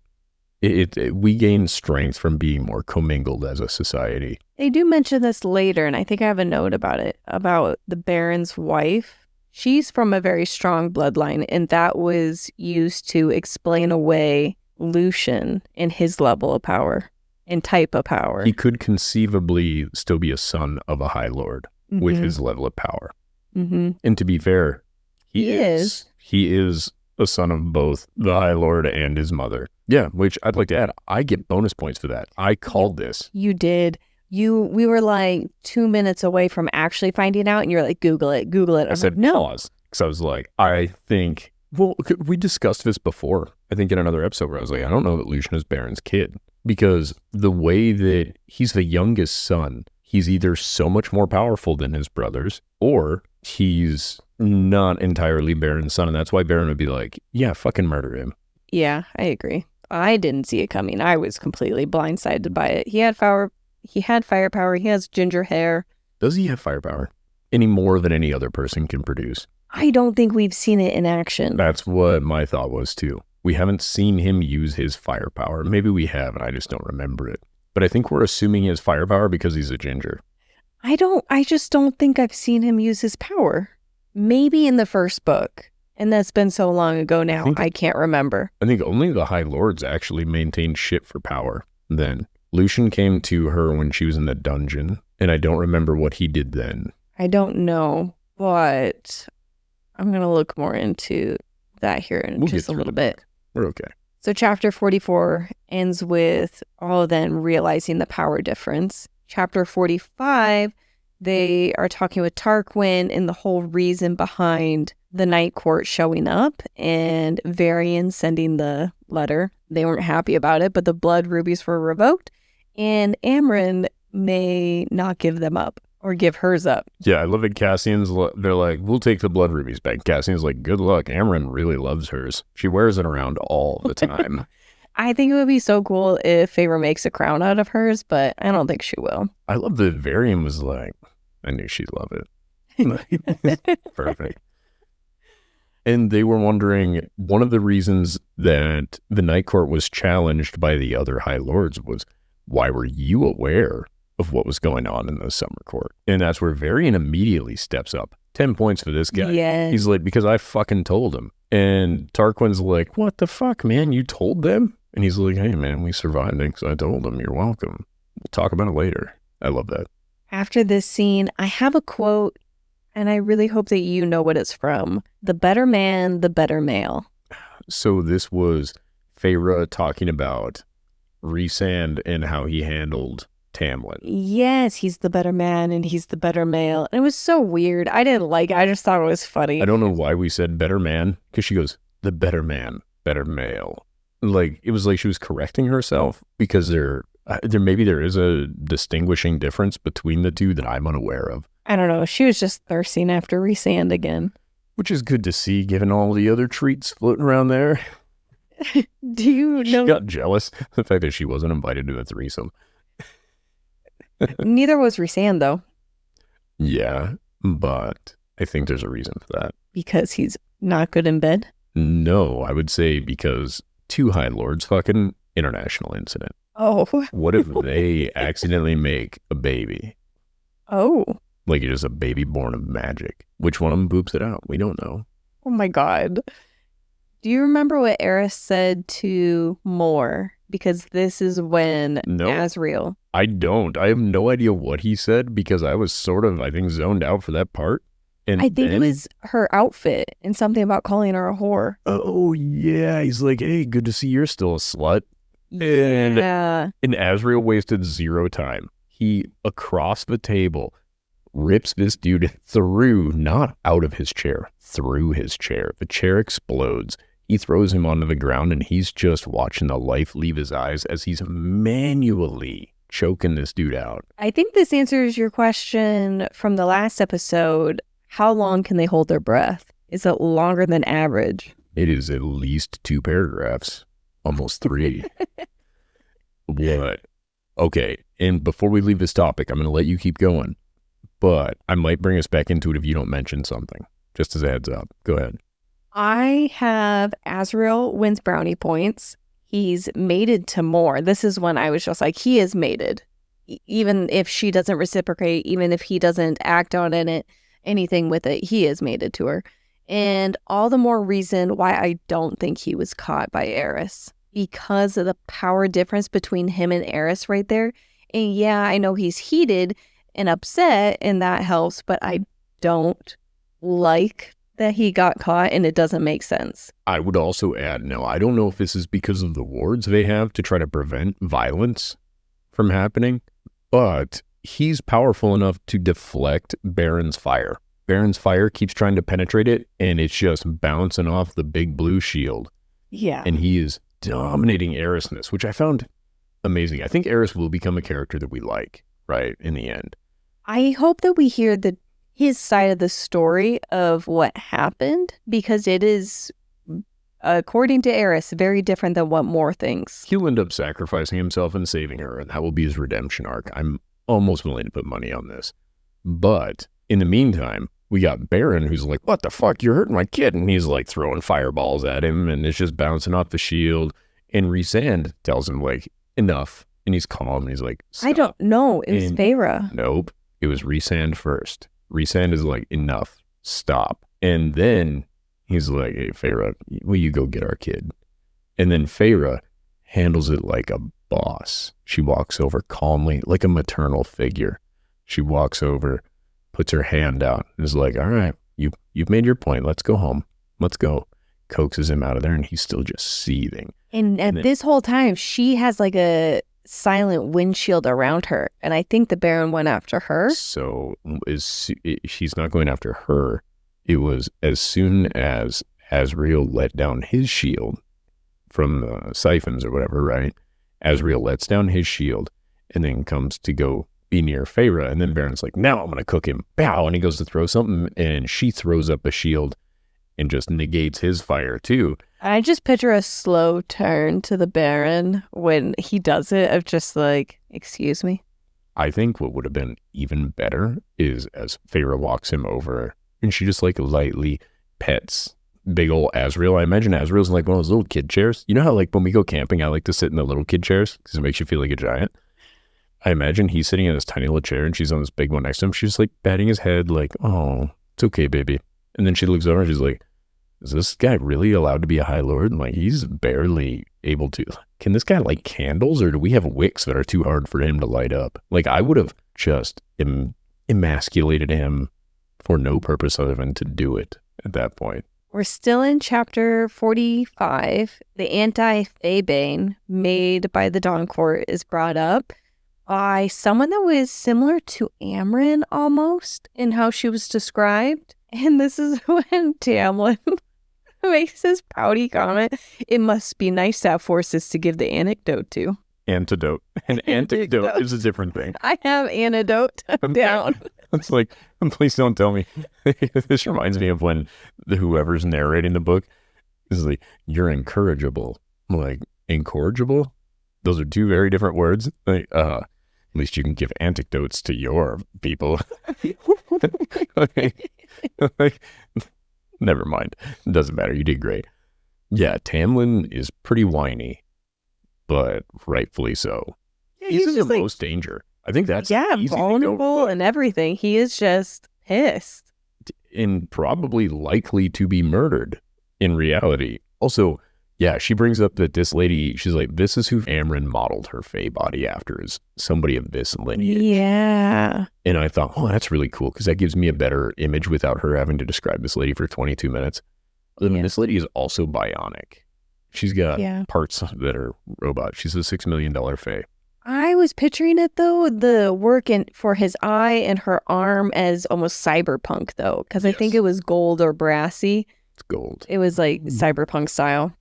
we gain strength from being more commingled as a society. They do mention this later, and I think I have a note about it, about the Baron's wife. She's from a very strong bloodline, and that was used to explain away Lucian and his level of power and type of power. He could conceivably still be a son of a High Lord with his level of power. And to be fair, he is. He is a son of both the High Lord and his mother. Yeah, which I'd like to add, I get bonus points for that. I called this. You did. We were like 2 minutes away from actually finding out, and you're like, Google it. I said, like, no. Pause. Because I was like, I think, well, we discussed this before, I think in another episode where I was like, I don't know that Lucian is Baron's kid. Because the way that he's the youngest son, he's either so much more powerful than his brothers, or he's not entirely Baron's son. And that's why Baron would be like, yeah, fucking murder him. Yeah, I agree. I didn't see it coming. I was completely blindsided by it. He had firepower. He has ginger hair. Does he have firepower? Any more than any other person can produce? I don't think we've seen it in action. That's what my thought was too. We haven't seen him use his firepower. Maybe we have, and I just don't remember it. But I think we're assuming he has firepower because he's a ginger. I just don't think I've seen him use his power. Maybe in the first book. And that's been so long ago now, I can't remember. I think only the High Lords actually maintained shit for power then. Lucian came to her when she was in the dungeon, and I don't remember what he did then. I don't know, but I'm going to look more into that here in just a little bit. We're okay. So chapter 44 ends with all of them realizing the power difference. Chapter 45, they are talking with Tarquin and the whole reason behind the Night Court showing up and Varian sending the letter. They weren't happy about it, but the blood rubies were revoked, and Amren may not give them up or give hers up. Yeah, I love it. Cassian's, they're like, we'll take the blood rubies back. Cassian's like, good luck. Amren really loves hers. She wears it around all the time. I think it would be so cool if Feyre makes a crown out of hers, but I don't think she will. I love that Varian was like, I knew she'd love it. Perfect. And they were wondering, one of the reasons that the Night Court was challenged by the other High Lords was, why were you aware of what was going on in the Summer Court? And that's where Varian immediately steps up. 10 points for this guy. Yes. He's like, because I fucking told him. And Tarquin's like, what the fuck, man? You told them? And he's like, hey, man, we survived it because I told them. You're welcome. We'll talk about it later. I love that. After this scene, I have a quote, and I really hope that you know what it's from. The better man, the better male. So this was Feyre talking about Rhysand and how he handled Tamlin. Yes, he's the better man and he's the better male. And it was so weird. I didn't like it. I just thought it was funny. I don't know why we said better man, because she goes, the better man, better male. Like, it was like she was correcting herself, because there is a distinguishing difference between the two that I'm unaware of. I don't know. She was just thirsting after Rhysand again. Which is good to see, given all the other treats floating around there. Do you know? She got jealous. The fact that she wasn't invited to a threesome. Neither was Rhysand, though. Yeah, but I think there's a reason for that. Because he's not good in bed? No, I would say because two High Lords fucking international incident. Oh. What if they accidentally make a baby? Oh. Like it is a baby born of magic. Which one of them boops it out? We don't know. Oh my God. Do you remember what Eris said to Mor? Because this is when Asriel. I don't. I have no idea what he said, because I was sort of, I think, zoned out for that part. And I think it was her outfit and something about calling her a whore. Oh, yeah. He's like, hey, good to see you're still a slut. Yeah. And Asriel wasted zero time. He, across the table, rips this dude through, not out of his chair, through his chair. The chair explodes. He throws him onto the ground, and he's just watching the life leave his eyes as he's manually choking this dude out. I think this answers your question from the last episode. how long can they hold their breath? Is it longer than average? It is at least 2 paragraphs, almost 3. What? Okay, and before we leave this topic, I'm going to let you keep going, but I might bring us back into it if you don't mention something, just as a heads up. Go ahead. I have Azriel wins brownie points. He's mated to more. This is when I was just like, he is mated. Even if she doesn't reciprocate, even if he doesn't act on anything with it, he is mated to her. And all the more reason why I don't think he was caught by Eris, because of the power difference between him and Eris right there. And yeah, I know he's heated and upset, and that helps, but I don't like that he got caught, and it doesn't make sense. I would also add, no, I don't know if this is because of the wards they have to try to prevent violence from happening, but he's powerful enough to deflect Baron's fire. Baron's fire keeps trying to penetrate it, and it's just bouncing off the big blue shield. Yeah. And he is dominating Erisness, which I found amazing. I think Eris will become a character that we like, right, in the end. I hope that we hear his side of the story of what happened, because it is, according to Eris, very different than what Moore thinks. He'll end up sacrificing himself and saving her, and that will be his redemption arc. I'm almost willing to put money on this. But in the meantime, we got Baron, who's like, what the fuck, you're hurting my kid. And he's like throwing fireballs at him, and it's just bouncing off the shield. And Rhysand tells him, like, enough. And he's calm, and he's like, stop. I don't know. It was Feyre. Nope. It was Rhysand first. Rhysand is like, enough. Stop. And then he's like, hey, Feyre, will you go get our kid? And then Feyre handles it like a boss. She walks over calmly, like a maternal figure. She walks over, puts her hand out, and is like, all right, you've made your point. Let's go home. Let's go. Coaxes him out of there, and he's still just seething. And then, this whole time, she has like a silent windshield around her, and I think the Baron went after her. So she's not going after her. It was as soon as Azriel let down his shield from the siphons or whatever, right? Azriel lets down his shield and then comes to go be near Feyre, and then Baron's like, now I'm going to cook him. Bow! And he goes to throw something, and she throws up a shield and just negates his fire too. I just picture a slow turn to the Baron when he does it, of just like, excuse me. I think what would have been even better is as Feyre walks him over and she just like lightly pets big old Azriel. I imagine Azriel's like one of those little kid chairs. You know how like when we go camping, I like to sit in the little kid chairs because it makes you feel like a giant. I imagine he's sitting in this tiny little chair and she's on this big one next to him. She's just like batting his head like, oh, it's okay, baby. And then she looks over and she's like, is this guy really allowed to be a High Lord? And like, he's barely able to. Can this guy light candles, or do we have wicks that are too hard for him to light up? Like, I would have just emasculated him for no purpose other than to do it at that point. We're still in chapter 45. The anti-Fabane made by the Dawn Court is brought up by someone that was similar to Amryn almost in how she was described. And this is when Tamlin makes his pouty comment, it must be nice to have forces to give the anecdote to. Antidote. An anecdote is a different thing. I have antidote down. It's like, please don't tell me. This reminds me of when whoever's narrating the book is like, you're incorrigible. I'm like, incorrigible? Those are two very different words. Like, at least you can give anecdotes to your people. Like, never mind. It doesn't matter. You did great. Yeah, Tamlin is pretty whiny, but rightfully so. Yeah, he's in the like, most danger. I think that's vulnerable and everything. He is just pissed. And probably likely to be murdered in reality. Also, yeah, she brings up that this lady, she's like, this is who Amryn modeled her fae body after, is somebody of this lineage. Yeah. And I thought, oh, that's really cool, because that gives me a better image without her having to describe this lady for 22 minutes. This lady is also bionic. She's got parts that are robots. She's a $6 million fae. I was picturing it, though, the work for his eye and her arm as almost cyberpunk, though, because I think it was gold or brassy. It's gold. It was like cyberpunk style.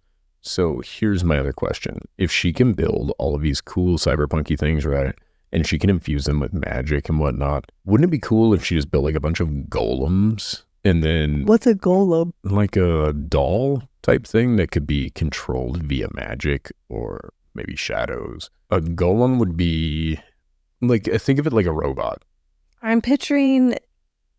So here's my other question. If she can build all of these cool cyberpunky things, right, and she can infuse them with magic and whatnot. Wouldn't it be cool if she just built like a bunch of golems and then What's a golem? like a doll type thing that could be controlled via magic or maybe shadows? A golem would be like, think of it like a robot. I'm picturing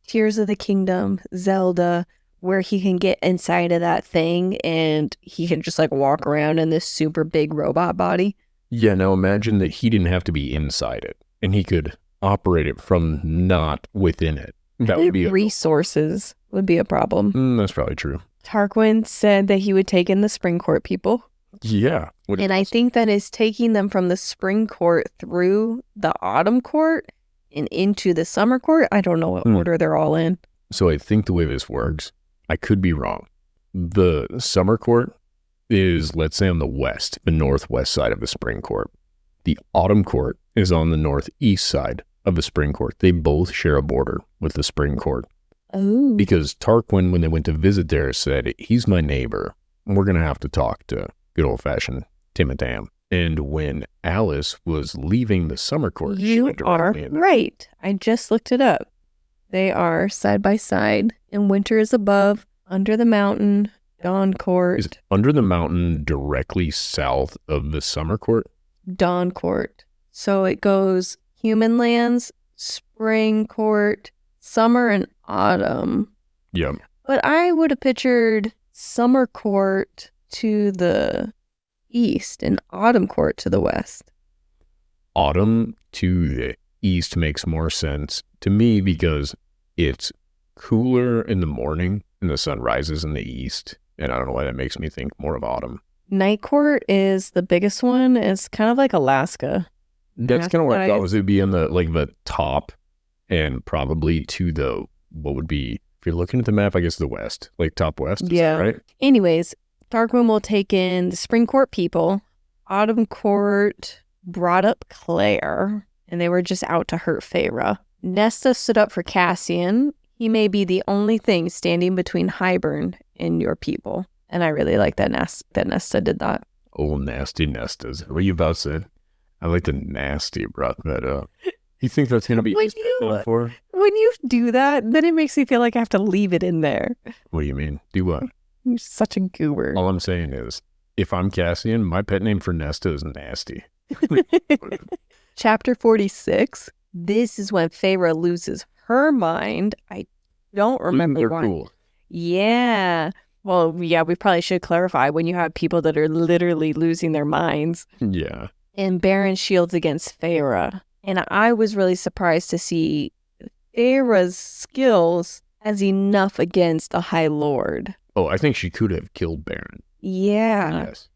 Tears of the Kingdom, Zelda, where he can get inside of that thing and he can just like walk around in this super big robot body. Yeah, now imagine that he didn't have to be inside it and he could operate it from not within it. That would be resources would be a problem. That's probably true. Tarquin said that he would take in the Spring Court people. Yeah. And I think that is taking them from the Spring Court through the Autumn Court and into the Summer Court. I don't know what order they're all in. So I think the way this works, I could be wrong. The Summer Court is, let's say, on the west, the northwest side of the Spring Court. The Autumn Court is on the northeast side of the Spring Court. They both share a border with the Spring Court. Oh. Because Tarquin, when they went to visit there, said, he's my neighbor. We're going to have to talk to good old-fashioned Tim and Tam. And when Alice was leaving the Summer Court, you are right. I just looked it up. They are side by side, and winter is above, under the mountain, Dawn Court. Is it under the mountain directly south of the Summer Court? Dawn Court. So it goes Human Lands, Spring Court, Summer and Autumn. Yep. But I would have pictured Summer Court to the east and Autumn Court to the west. Autumn to the east makes more sense to me because it's cooler in the morning and the sun rises in the east. And I don't know why that makes me think more of autumn. Night Court is the biggest one. It's kind of like Alaska. That's kind of what I thought was it would be on the like the top and probably to the what would be, if you're looking at the map, I guess the west, like top west. Yeah. Right. Anyways, Tarquin will take in the Spring Court people. Autumn Court brought up Claire, and they were just out to hurt Feyre. Nesta stood up for Cassian. He may be the only thing standing between Hybern and your people. And I really like that Nesta did that. Oh, nasty Nestas. What are you about to say? I like the nasty brought that up. You think that's going to be for? When you do that, then it makes me feel like I have to leave it in there. What do you mean? Do what? You're such a goober. All I'm saying is, if I'm Cassian, my pet name for Nesta is Nasty. Chapter 46. This is when Feyre loses her mind. I don't remember why. Cool. Yeah. Well, yeah, we probably should clarify when you have people that are literally losing their minds. Yeah. And Baron shields against Feyre. And I was really surprised to see Feyre's skills as enough against a High Lord. Oh, I think she could have killed Baron. Yeah. Yes.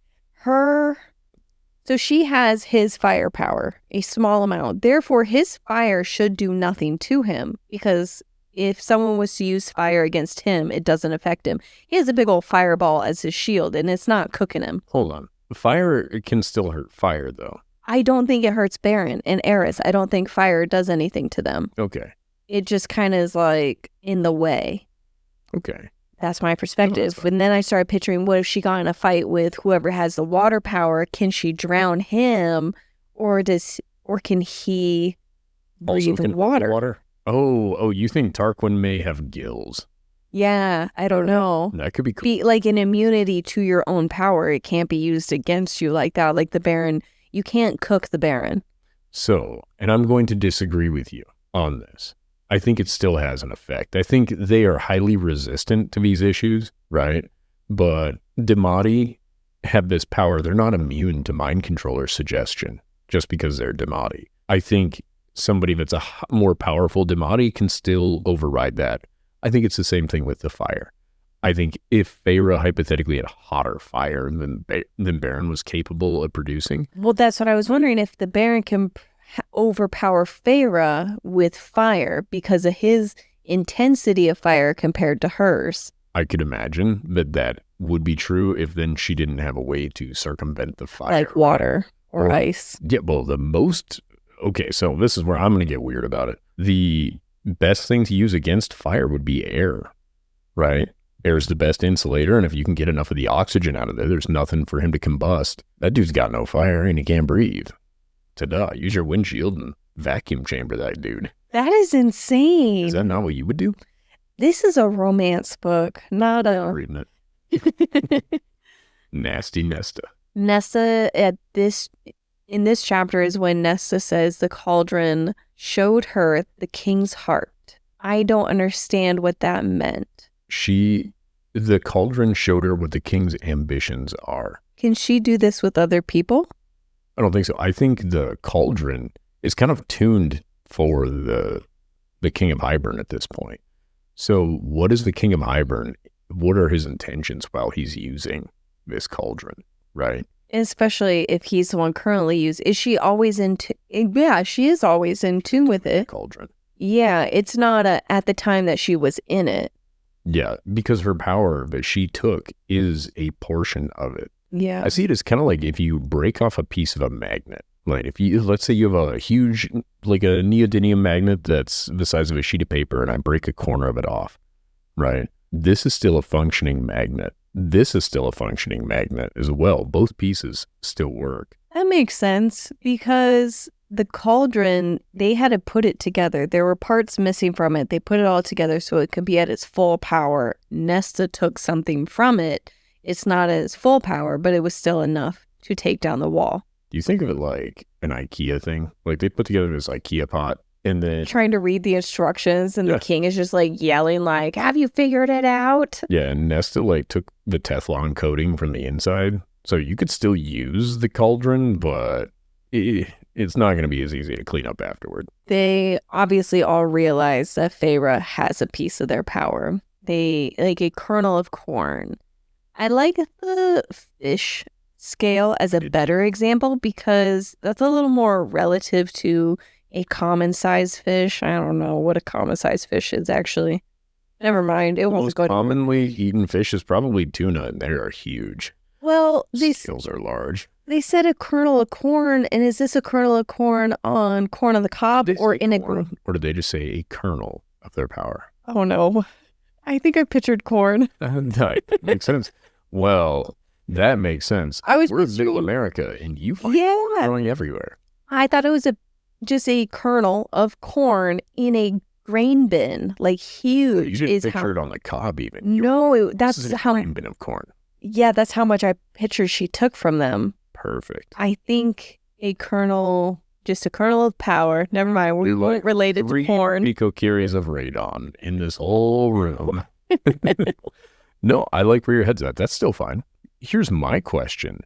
So she has his firepower, a small amount. Therefore, his fire should do nothing to him because if someone was to use fire against him, it doesn't affect him. He has a big old fireball as his shield, and it's not cooking him. Hold on. Fire can still hurt fire, though. I don't think it hurts Baron and Eris. I don't think fire does anything to them. Okay. It just kind of is like in the way. Okay. That's my perspective. And then I started picturing, what if she got in a fight with whoever has the water power? Can she drown him, or can he breathe water? Oh, you think Tarquin may have gills? Yeah, I don't know. That could be cool. Be like an immunity to your own power. It can't be used against you like that. Like the Baron, you can't cook the Baron. So, and I'm going to disagree with you on this. I think it still has an effect. I think they are highly resistant to these issues, right? But Demati have this power. They're not immune to mind controller suggestion just because they're Demati. I think somebody that's a more powerful Demati can still override that. I think it's the same thing with the fire. I think if Feyre hypothetically had hotter fire than Baron was capable of producing. Well, that's what I was wondering, if the Baron can overpower Feyre with fire because of his intensity of fire compared to hers. I could imagine that would be true if then she didn't have a way to circumvent the fire. Like water or ice. Yeah, well, okay, so this is where I'm going to get weird about it. The best thing to use against fire would be air, right? Air is the best insulator, and if you can get enough of the oxygen out of there, there's nothing for him to combust. That dude's got no fire and he can't breathe. Ta-da, use your windshield and vacuum chamber that dude. That is insane. Is that not what you would do? This is a romance book, not a... Reading it. Nasty Nesta. Nesta, in this chapter is when Nesta says the cauldron showed her the king's heart. I don't understand what that meant. The cauldron showed her what the king's ambitions are. Can she do this with other people? I don't think so. I think the cauldron is kind of tuned for the king of Hybern at this point. So what is the king of Hybern? What are his intentions while he's using this cauldron, right? Especially if he's the one currently used. Is she always in tune? Yeah, she is always in tune with it. Cauldron. Yeah, it's not at the time that she was in it. Yeah, because her power that she took is a portion of it. Yeah. I see it as kind of like if you break off a piece of a magnet. Like let's say you have a huge, like a neodymium magnet that's the size of a sheet of paper and I break a corner of it off, right? This is still a functioning magnet. This is still a functioning magnet as well. Both pieces still work. That makes sense because the cauldron, they had to put it together. There were parts missing from it. They put it all together so it could be at its full power. Nesta took something from it. It's not at its full power, but it was still enough to take down the wall. Do you think of it like an IKEA thing? Like they put together this IKEA pot and then... Trying to read the instructions and the king is just like yelling like, have you figured it out? Yeah, and Nesta like took the Teflon coating from the inside. So you could still use the cauldron, but it's not going to be as easy to clean up afterward. They obviously all realize that Feyre has a piece of their power. They like a kernel of corn. I like the fish scale as a better example because that's a little more relative to a common size fish. I don't know what a common size fish is actually. Never mind. It won't Most go. commonly eaten fish is probably tuna, and they are huge. Well, these scales are large. They said a kernel of corn, and is this a kernel of corn on corn on the cob or in a corn, or did they just say a kernel of their power? Oh no, I think I pictured corn. That makes sense. Well, that makes sense. We're middle America, and you find corn growing everywhere. I thought it was just a kernel of corn in a grain bin, like huge. You didn't picture it on the cob even. No, that's how grain bin of corn. Yeah, that's how much I pictured she took from them. Perfect. I think just a kernel of power. Never mind, we weren't related to corn. Pico-Kyries of radon in this whole room. No, I like where your head's at. That's still fine. Here's my question.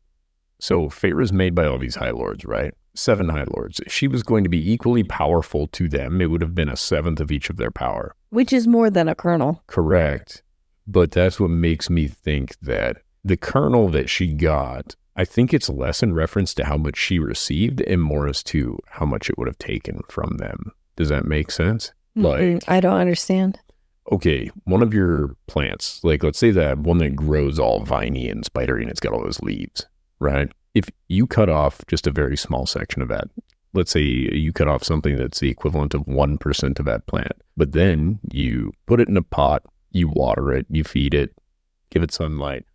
So Feyre's made by all these High Lords, right? 7 High Lords. If she was going to be equally powerful to them, it would have been a 7th of each of their power. Which is more than a kernel. Correct. But that's what makes me think that the kernel that she got, I think it's less in reference to how much she received and more as to how much it would have taken from them. Does that make sense? Like, I don't understand. Okay, one of your plants, like let's say that one that grows all viney and spidery and it's got all those leaves, right? If you cut off just a very small section of that, let's say you cut off something that's the equivalent of 1% of that plant, but then you put it in a pot, you water it, you feed it, give it sunlight,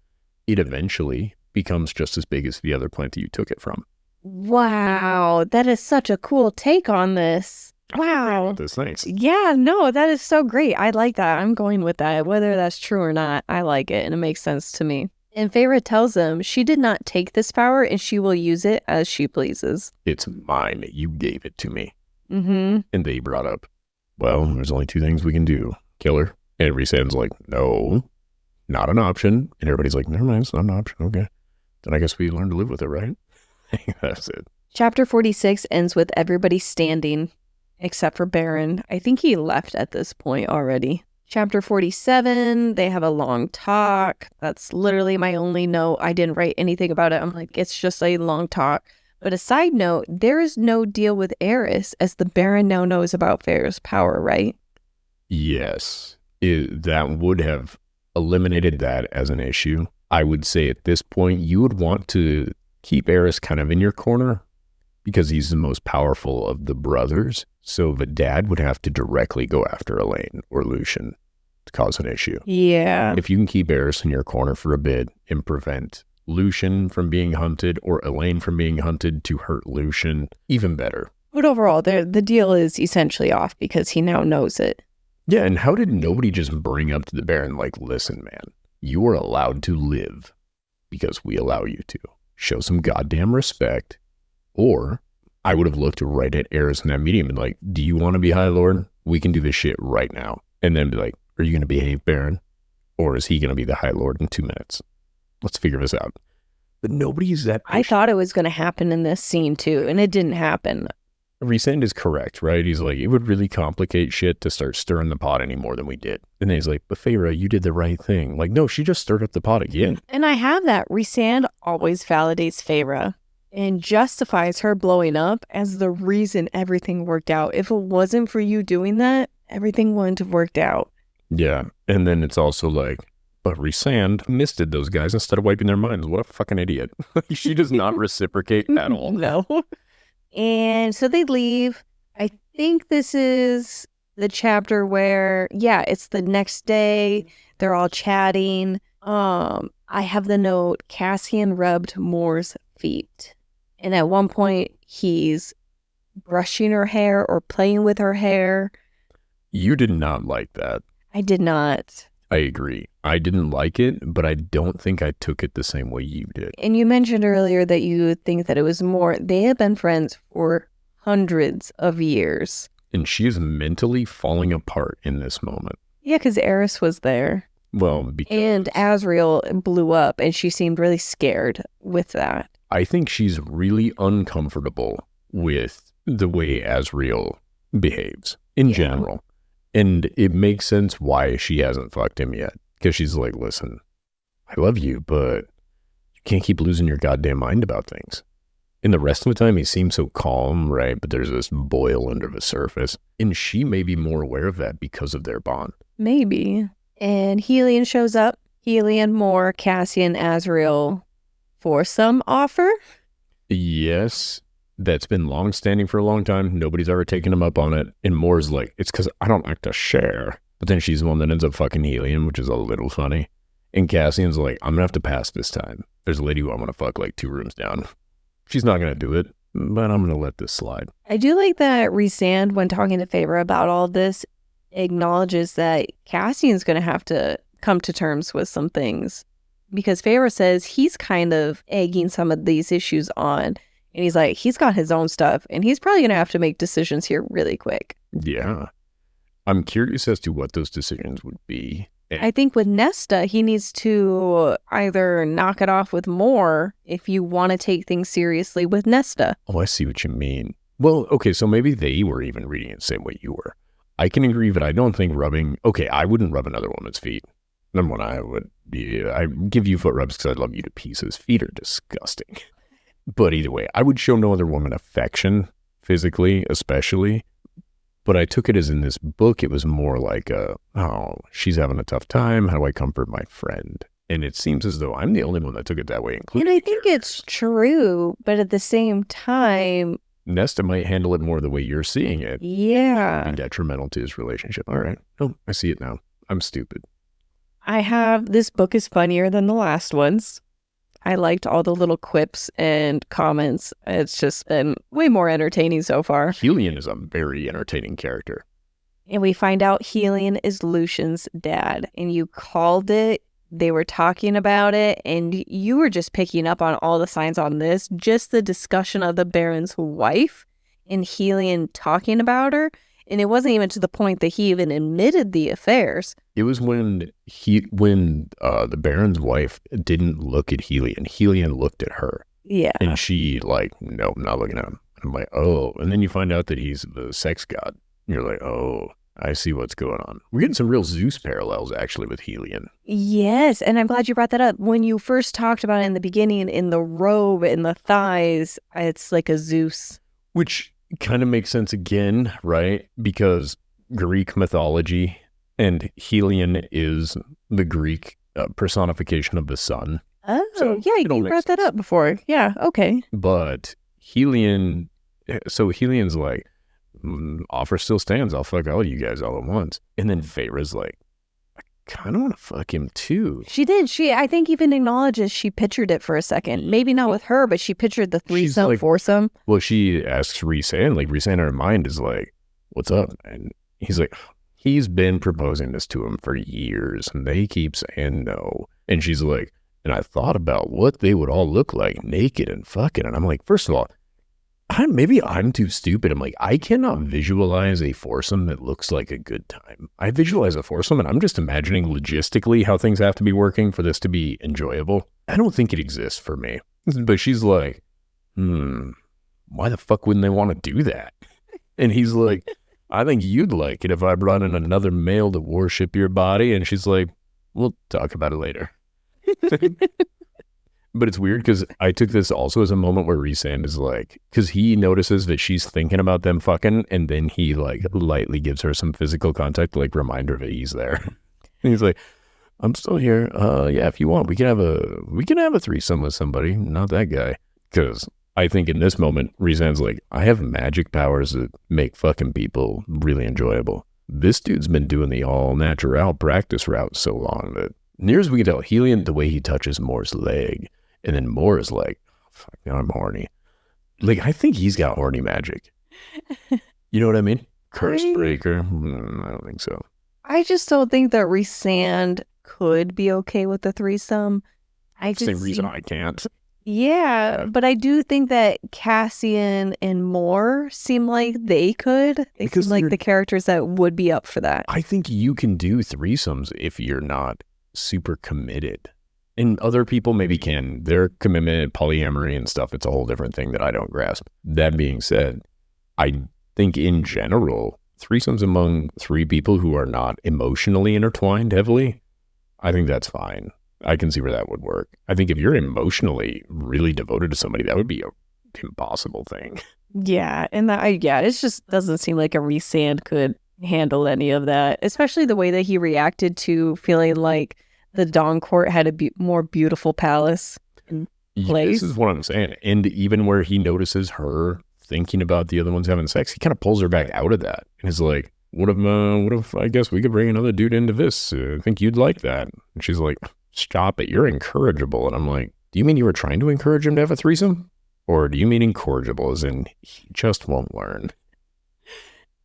it eventually becomes just as big as the other plant that you took it from. Wow, that is such a cool take on this. Wow. Thanks. Yeah, no, that is so great. I like that. I'm going with that. Whether that's true or not, I like it and it makes sense to me. And Feyre tells them she did not take this power and she will use it as she pleases. It's mine. You gave it to me. Mm-hmm. And they brought up, well, there's only 2 things we can do. Kill her. And Rhysand's like, no, not an option. And everybody's like, never mind, it's not an option. Okay. Then I guess we learn to live with it, right? That's it. Chapter 46 ends with everybody standing, except for Baron. I think he left at this point already. Chapter 47, they have a long talk. That's literally my only note. I didn't write anything about it. I'm like, it's just a long talk. But a side note, there is no deal with Eris, as the Baron now knows about Feyre's power, right? Yes. That would have eliminated that as an issue. I would say at this point, you would want to keep Eris kind of in your corner because he's the most powerful of the brothers. So the dad would have to directly go after Elaine or Lucian to cause an issue. Yeah. If you can keep Eris in your corner for a bit and prevent Lucian from being hunted or Elaine from being hunted to hurt Lucian, even better. But overall, the deal is essentially off because he now knows it. Yeah, and how did nobody just bring up to the Baron, like, listen, man, you are allowed to live because we allow you to. Show some goddamn respect. Or I would have looked right at Eris in that meeting and been like, do you want to be High Lord? We can do this shit right now. And then be like, are you going to behave, Baron? Or is he going to be the High Lord in 2 minutes? Let's figure this out. But nobody's that patient. I thought it was going to happen in this scene too, and it didn't happen. Rhysand is correct, right? He's like, it would really complicate shit to start stirring the pot any more than we did. And then he's like, but Feyre, you did the right thing. Like, no, she just stirred up the pot again. And I have that. Rhysand always validates Feyre and justifies her blowing up as the reason everything worked out. If it wasn't for you doing that, everything wouldn't have worked out. Yeah. And then it's also like, but Rhysand misted those guys instead of wiping their minds. What a fucking idiot. She does not reciprocate at all. No. And so they leave. I think this is the chapter where, yeah, it's the next day. They're all chatting. I have the note, Cassian rubbed Moore's feet. And at one point, he's brushing her hair or playing with her hair. You did not like that. I did not. I agree. I didn't like it, but I don't think I took it the same way you did. And you mentioned earlier that you think that it was more, they have been friends for hundreds of years. And she is mentally falling apart in this moment. Yeah, because Eris was there. Well, because... And Azriel blew up, and she seemed really scared with that. I think she's really uncomfortable with the way Azriel behaves in general. And it makes sense why she hasn't fucked him yet. Because she's like, listen, I love you, but you can't keep losing your goddamn mind about things. And the rest of the time, he seems so calm, right? But there's this boil under the surface. And she may be more aware of that because of their bond. Maybe. And Helion shows up. Helion, Moore, Cassian, Azriel for some offer. Yes. That's been long-standing for a long time. Nobody's ever taken him up on it. And Moore's like, it's because I don't like to share. But then she's the one that ends up fucking Helion, which is a little funny. And Cassian's like, I'm going to have to pass this time. There's a lady who I'm going to fuck like 2 rooms down. She's not going to do it, but I'm going to let this slide. I do like that Rhysand, when talking to Feyre about all this, acknowledges that Cassian's going to have to come to terms with some things. Because Feyre says he's kind of egging some of these issues on. And he's like, he's got his own stuff, and he's probably going to have to make decisions here really quick. Yeah. I'm curious as to what those decisions would be. I think with Nesta, he needs to either knock it off with Moore if you want to take things seriously with Nesta. Oh, I see what you mean. Well, okay, so maybe they were even reading it the same way you were. I can agree, but I don't think rubbing... Okay, I wouldn't rub another woman's feet. Number one, I give you foot rubs because I love you to pieces. Feet are disgusting. But either way, I would show no other woman affection, physically, especially. But I took it as in this book, it was more like, oh, she's having a tough time. How do I comfort my friend? And it seems as though I'm the only one that took it that way. And I think it's true, but at the same time... Nesta might handle it more the way you're seeing it. Yeah. Be detrimental to his relationship. All right. Oh, I see it now. I'm stupid. This book is funnier than the last ones. I liked all the little quips and comments. It's just been way more entertaining so far. Helion is a very entertaining character. And we find out Helion is Lucian's dad. And you called it. They were talking about it. And you were just picking up on all the signs on this. Just the discussion of the Baron's wife and Helion talking about her. And it wasn't even to the point that he even admitted the affairs. It was when the Baron's wife didn't look at Helion. Helion looked at her. Yeah. And she like, nope, not looking at him. I'm like, oh. And then you find out that he's the sex god. You're like, oh, I see what's going on. We're getting some real Zeus parallels actually with Helion. Yes. And I'm glad you brought that up. When you first talked about it in the beginning, in the robe and the thighs, it's like a Zeus. Which kind of makes sense again, right? Because Greek mythology and Helion is the Greek personification of the sun. Oh, so yeah, you brought that up before. Yeah, okay. But Helion's like, offer still stands. I'll fuck all you guys all at once. And then Feyre's like, I kind of want to fuck him too. She did. She, I think, even acknowledges she pictured it for a second. Maybe not with her, but she pictured the threesome, foursome. Well, she asks Rhysand, like, Rhysand in her mind is like, what's up? And he's like, he's been proposing this to him for years, and they keep saying no. And she's like, and I thought about what they would all look like naked and fucking. And I'm like, first of all, maybe I'm too stupid. I'm like, I cannot visualize a foursome that looks like a good time. I visualize a foursome and I'm just imagining logistically how things have to be working for this to be enjoyable. I don't think it exists for me. But she's like, why the fuck wouldn't they want to do that? And he's like, I think you'd like it if I brought in another male to worship your body. And she's like, we'll talk about it later. But it's weird because I took this also as a moment where Rhysand is like, because he notices that she's thinking about them fucking, and then he like lightly gives her some physical contact, like reminder that he's there. And he's like, I'm still here. Yeah, if you want, we can have a threesome with somebody, not that guy. Because I think in this moment, Rhysand's like, I have magic powers that make fucking people really enjoyable. This dude's been doing the all natural practice route so long that near as we can tell, Helion, the way he touches Moore's leg. And then Moore is like, fuck, now I'm horny. Like, I think he's got horny magic. You know what I mean? Curse breaker. I don't think so. I just don't think that Rhysand could be okay with the threesome. Same reason I can't. Yeah, but I do think that Cassian and Moore seem like they could. They seem like the characters that would be up for that. I think you can do threesomes if you're not super committed. And other people maybe can. Their commitment, polyamory and stuff, it's a whole different thing that I don't grasp. That being said, I think in general, threesomes among three people who are not emotionally intertwined heavily, I think that's fine. I can see where that would work. I think if you're emotionally really devoted to somebody, that would be an impossible thing. Yeah, and it just doesn't seem like a Rhysand could handle any of that, especially the way that he reacted to feeling like the Dawn Court had a more beautiful palace in place. This is what I'm saying. And even where he notices her thinking about the other ones having sex, he kind of pulls her back out of that. And is like, what if I guess we could bring another dude into this? I think you'd like that. And she's like, stop it. You're incorrigible. And I'm like, do you mean you were trying to encourage him to have a threesome? Or do you mean incorrigible as in he just won't learn?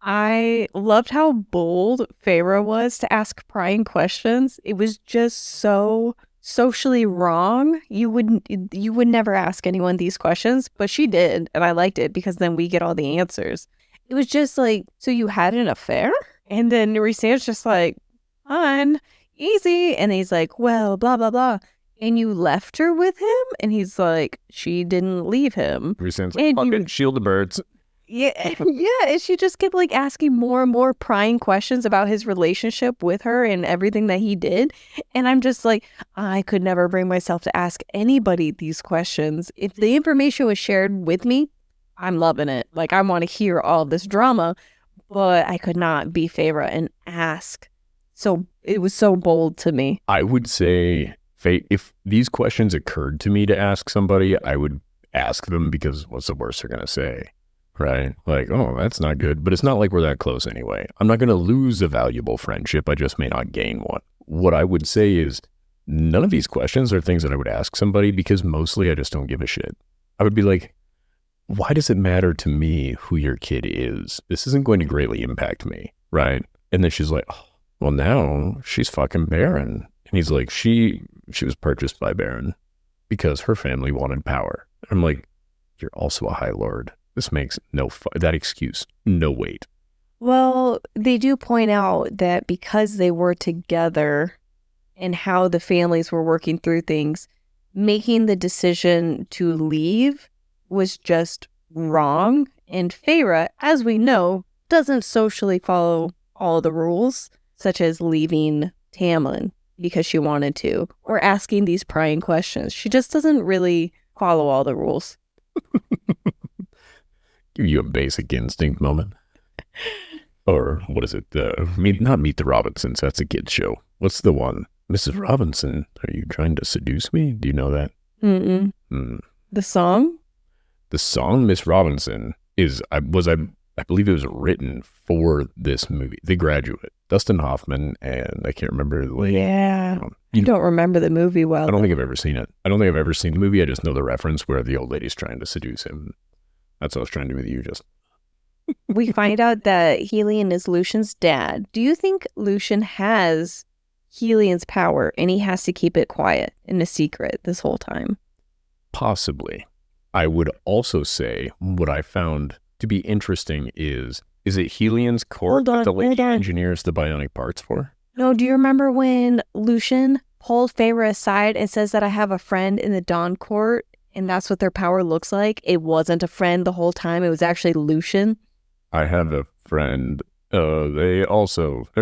I loved how bold Feyre was to ask prying questions. It was just so socially wrong. You would never ask anyone these questions, but she did, and I liked it because then we get all the answers. It was just like, so you had an affair? And then Rhysand's just like, fun, easy. And he's like, well, blah, blah, blah. And you left her with him? And he's like, she didn't leave him. Rhysand's like, fucking shield the birds. Yeah, and she just kept like asking more and more prying questions about his relationship with her and everything that he did. And I'm just like, I could never bring myself to ask anybody these questions. If the information was shared with me, I'm loving it. Like, I want to hear all of this drama, but I could not be Feyre and ask. So it was so bold to me. I would say, if these questions occurred to me to ask somebody, I would ask them because what's the worst they're going to say? Right? Like, oh, that's not good. But it's not like we're that close anyway. I'm not going to lose a valuable friendship. I just may not gain one. What I would say is none of these questions are things that I would ask somebody because mostly I just don't give a shit. I would be like, why does it matter to me who your kid is? This isn't going to greatly impact me. Right? And then she's like, oh, well, now she's fucking Baron. And he's like, she was purchased by Baron because her family wanted power. And I'm like, you're also a High Lord. This makes that excuse no weight. Well, they do point out that because they were together and how the families were working through things, making the decision to leave was just wrong. And Feyre, as we know, doesn't socially follow all the rules, such as leaving Tamlin because she wanted to, or asking these prying questions. She just doesn't really follow all the rules. Give you a basic instinct moment. Or what is it? Not Meet the Robinsons. That's a kid's show. What's the one? Mrs. Robinson, are you trying to seduce me? Do you know that? Mm-mm. The song? The song Miss Robinson is, I believe it was written for this movie, The Graduate. Dustin Hoffman and I can't remember the lady. Yeah. I don't remember the movie well. I don't think I've ever seen it. I don't think I've ever seen the movie. I just know the reference where the old lady's trying to seduce him. That's what I was trying to do with you just. We find out that Helion is Lucian's dad. Do you think Lucian has Helion's power and he has to keep it quiet and a secret this whole time? Possibly. I would also say what I found to be interesting is it Helion's core that the lady engineers the bionic parts for? No, do you remember when Lucian pulled Feyre aside and says that I have a friend in the Dawn Court and that's what their power looks like? It wasn't a friend the whole time. It was actually Lucian. I have a friend. Their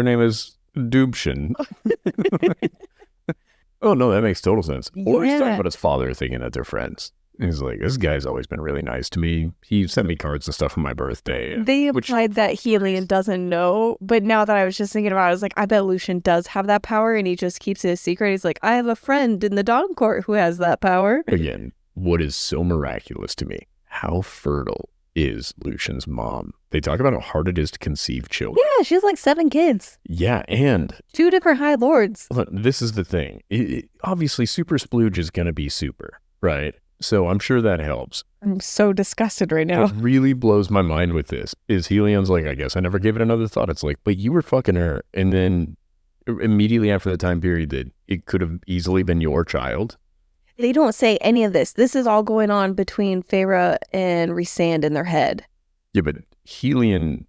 name is Dubshin. Oh, no, that makes total sense. Or he's talking about his father thinking that they're friends. He's like, this guy's always been really nice to me. He sent me cards and stuff on my birthday. They implied that Helion doesn't know, but now that I was just thinking about it, I was like, I bet Lucian does have that power and he just keeps it a secret. He's like, I have a friend in the Dawn Court who has that power. Again, what is so miraculous to me, how fertile is Lucian's mom? They talk about how hard it is to conceive children. Yeah, she has like 7 kids. Yeah, and 2 different High Lords. Look, this is the thing. Obviously, Super Splooge is going to be super, right? So I'm sure that helps. I'm so disgusted right now. What really blows my mind with this is Helion's like, I guess I never gave it another thought. It's like, but you were fucking her. And then immediately after the time period that it could have easily been your child. They don't say any of this. This is all going on between Feyre and Rhysand in their head. Yeah, but Helion...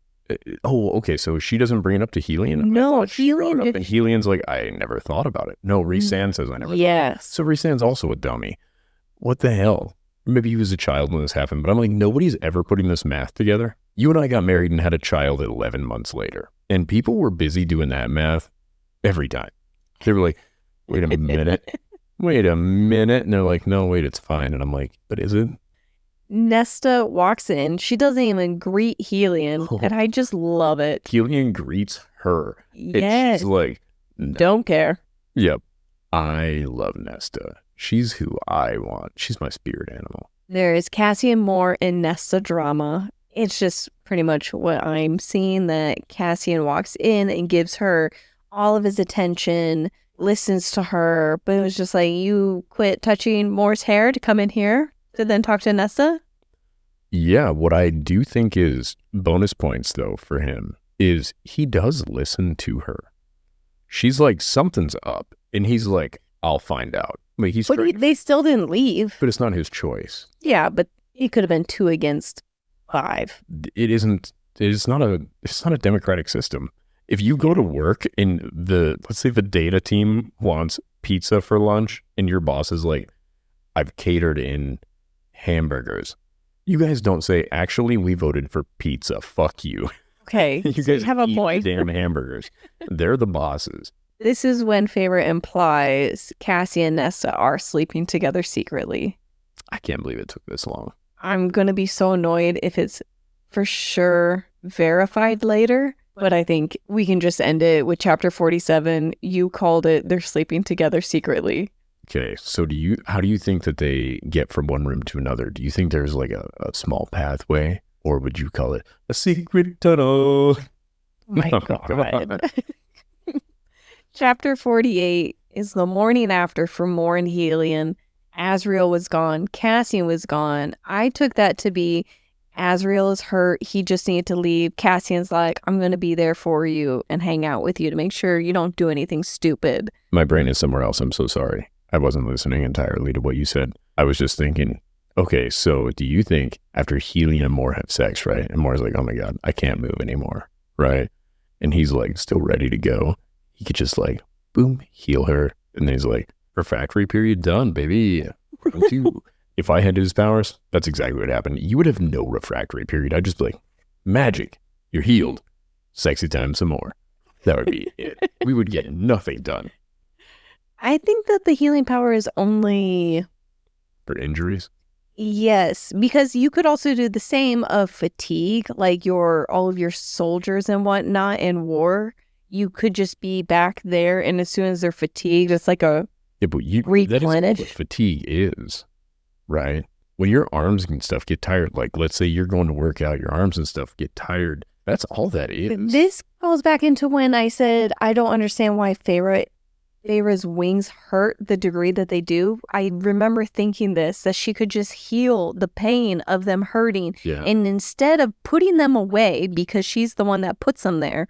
okay, so she doesn't bring it up to Helion? No, Helion... And Helion's like, I never thought about it. No, Rhysand says I never Yes. So Rhysand's also a dummy. What the hell? Maybe he was a child when this happened, but I'm like, nobody's ever putting this math together. You and I got married and had a child 11 months later, and people were busy doing that math every time. They were like, wait a minute. And they're like, no, wait, it's fine. And I'm like, but is it? Nesta walks in. She doesn't even greet Helion, and I just love it. Helion greets her. Yes. She's like, no. Don't care. Yep. I love Nesta. She's who I want. She's my spirit animal. There is Cassian more in Nesta drama. It's just pretty much what I'm seeing, that Cassian walks in and gives her all of his attention, listens to her, but it was just like, you quit touching Moore's hair to come in here to then talk to Nesta? Yeah, what I do think is bonus points, though, for him is he does listen to her. She's like, something's up. And he's like, I'll find out. Like, they still didn't leave. But it's not his choice. Yeah, but it could have been 2 against 5. It isn't. It's not a democratic system. If you go to work and let's say the data team wants pizza for lunch and your boss is like, I've catered in hamburgers. You guys don't say, actually, we voted for pizza. Fuck you. Okay. You guys have a point. Damn hamburgers. They're the bosses. This is when Feyre implies Cassian and Nesta are sleeping together secretly. I can't believe it took this long. I'm going to be so annoyed if it's for sure verified later, but I think we can just end it with chapter 47. You called it. They're sleeping together secretly. Okay, so how do you think that they get from one room to another? Do you think there's like a small pathway, or would you call it a secret tunnel? Oh my God. Chapter 48 is the morning after for Mor and Helion. Asriel was gone. Cassian was gone. I took that to be Asriel is hurt. He just needed to leave. Cassian's like, I'm going to be there for you and hang out with you to make sure you don't do anything stupid. My brain is somewhere else. I'm so sorry. I wasn't listening entirely to what you said. I was just thinking, okay, so do you think after Helion and Mor have sex, right? And Mor's like, oh my God, I can't move anymore, right? And he's like still ready to go. He could just like, boom, heal her. And then he's like, refractory period done, baby. If I had his powers, that's exactly what happened. You would have no refractory period. I'd just be like, magic, you're healed. Sexy time some more. That would be it. We would get nothing done. I think that the healing power is only... For injuries? Yes, because you could also do the same of fatigue, like all of your soldiers and whatnot in war. You could just be back there, and as soon as they're fatigued, it's like a replenish. That is what fatigue is, right? when your arms and stuff get tired, like let's say you're going to work out, your arms and stuff get tired. That's all that is. This goes back into when I said I don't understand why Feyre's wings hurt the degree that they do. I remember thinking that she could just heal the pain of them hurting. Yeah. And instead of putting them away, because she's the one that puts them there,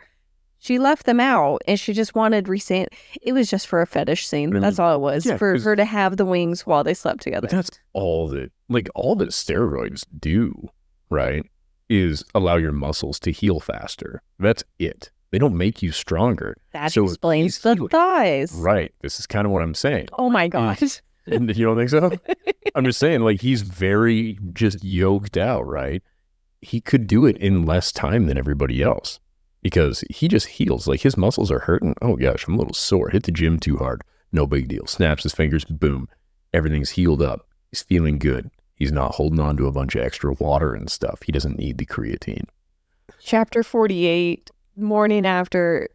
she left them out and she just wanted Rhysand. It was just for a fetish scene. That's all it was. Yeah, for her to have the wings while they slept together. But that's all that steroids do, right? Is allow your muscles to heal faster. That's it. They don't make you stronger. That explains the thighs. Right. This is kind of what I'm saying. Oh my gosh. And you don't think so? I'm just saying, like, he's very just yoked out, right? He could do it in less time than everybody else because he just heals. Like, his muscles are hurting. Oh gosh, I'm a little sore. Hit the gym too hard. No big deal. Snaps his fingers. Boom. Everything's healed up. He's feeling good. He's not holding on to a bunch of extra water and stuff. He doesn't need the creatine. Chapter 48, morning after.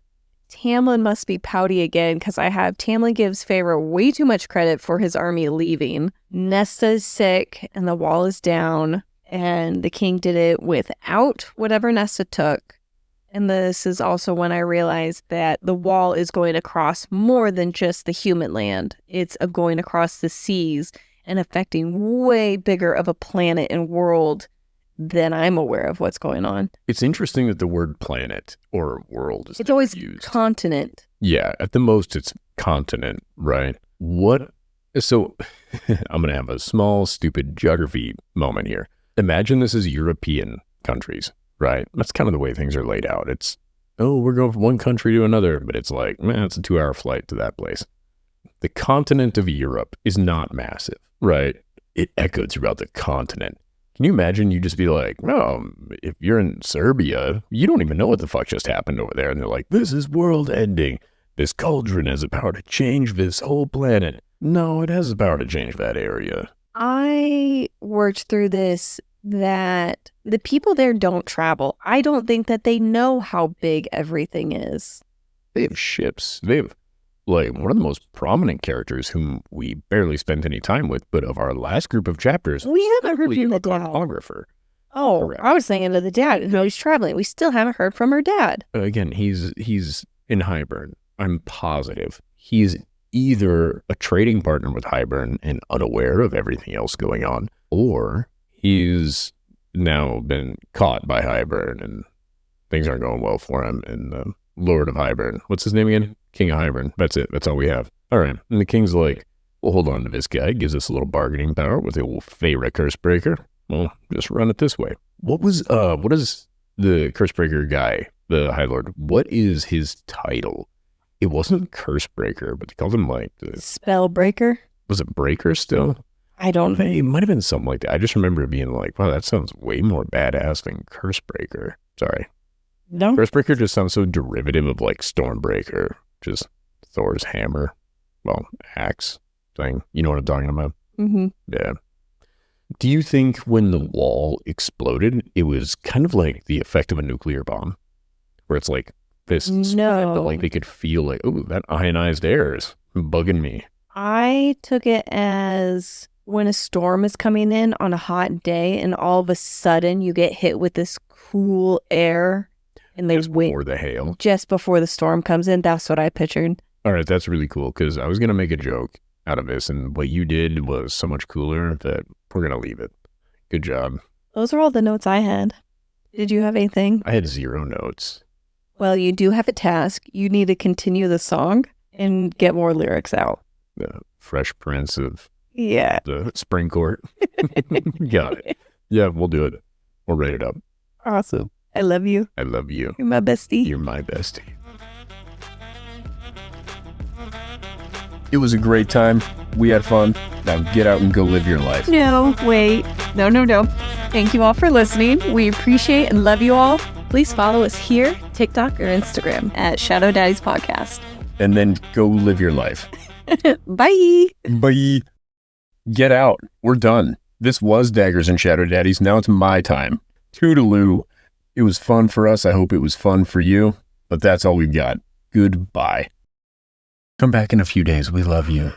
Tamlin must be pouty again because Tamlin gives Feyre way too much credit for his army leaving. Nesta is sick and the wall is down and the king did it without whatever Nesta took. And this is also when I realized that the wall is going across more than just the human land. It's going across the seas and affecting way bigger of a planet and world than I'm aware of what's going on. It's interesting that the word planet or world is it's always used. Continent. Yeah, at the most it's continent, right? So I'm going to have a small, stupid geography moment here. Imagine this is European countries, right? That's kind of the way things are laid out. It's, we're going from one country to another, but it's like, man, it's a 2-hour flight to that place. The continent of Europe is not massive, right? It echoed throughout the continent. Can you imagine you just be like, if you're in Serbia, you don't even know what the fuck just happened over there. And they're like, this is world ending. This cauldron has the power to change this whole planet. No, it has the power to change that area. I worked through this, that the people there don't travel. I don't think that they know how big everything is. They have ships. They have, like, one of the most prominent characters whom we barely spent any time with, but of our last group of chapters, we haven't heard from the dad. Cartographer. Oh, Correct. I was thinking of the dad. No, he's traveling. We still haven't heard from her dad. Again, he's in Hybern. I'm positive. He's either a trading partner with Hybern and unaware of everything else going on, or he's now been caught by Hybern and things aren't going well for him. And the Lord of Hybern, what's his name again? King of Hybern. That's it. That's all we have. All right. And the king's like, we'll hold on to this guy. Gives us a little bargaining power with the old Feyre Cursebreaker. Well, just run it this way. What is the Cursebreaker guy, the High Lord, what is his title? It wasn't Cursebreaker, but they called him like the Spellbreaker. Was it Breaker still? I don't know. It might have been something like that. I just remember it being like, wow, that sounds way more badass than Cursebreaker. Sorry. No. Cursebreaker just sounds so derivative of like Stormbreaker. Just Thor's hammer. Well, axe thing. You know what I'm talking about? Mm-hmm. Yeah. Do you think when the wall exploded, it was kind of like the effect of a nuclear bomb? Where it's like this spread, but like they could feel like, oh, that ionized air is bugging me. I took it as when a storm is coming in on a hot day and all of a sudden you get hit with this cool air and they wait before the hail. Just before the storm comes in. That's what I pictured. All right, that's really cool because I was going to make a joke out of this and what you did was so much cooler that we're going to leave it. Good job. Those are all the notes I had. Did you have anything? I had 0 notes. Well, you do have a task. You need to continue the song and get more lyrics out. The Fresh Prince of the Spring Court. Got it. Yeah, we'll do it. We'll write it up. Awesome. I love you. I love you. You're my bestie. You're my bestie. It was a great time. We had fun. Now get out and go live your life. No, wait. No. Thank you all for listening. We appreciate and love you all. Please follow us here, TikTok or Instagram at Shadow Daddies Podcast. And then go live your life. Bye. Bye. Get out. We're done. This was Daggers and Shadow Daddies. Now it's my time. Toodaloo. It was fun for us. I hope it was fun for you. But that's all we've got. Goodbye. Come back in a few days. We love you.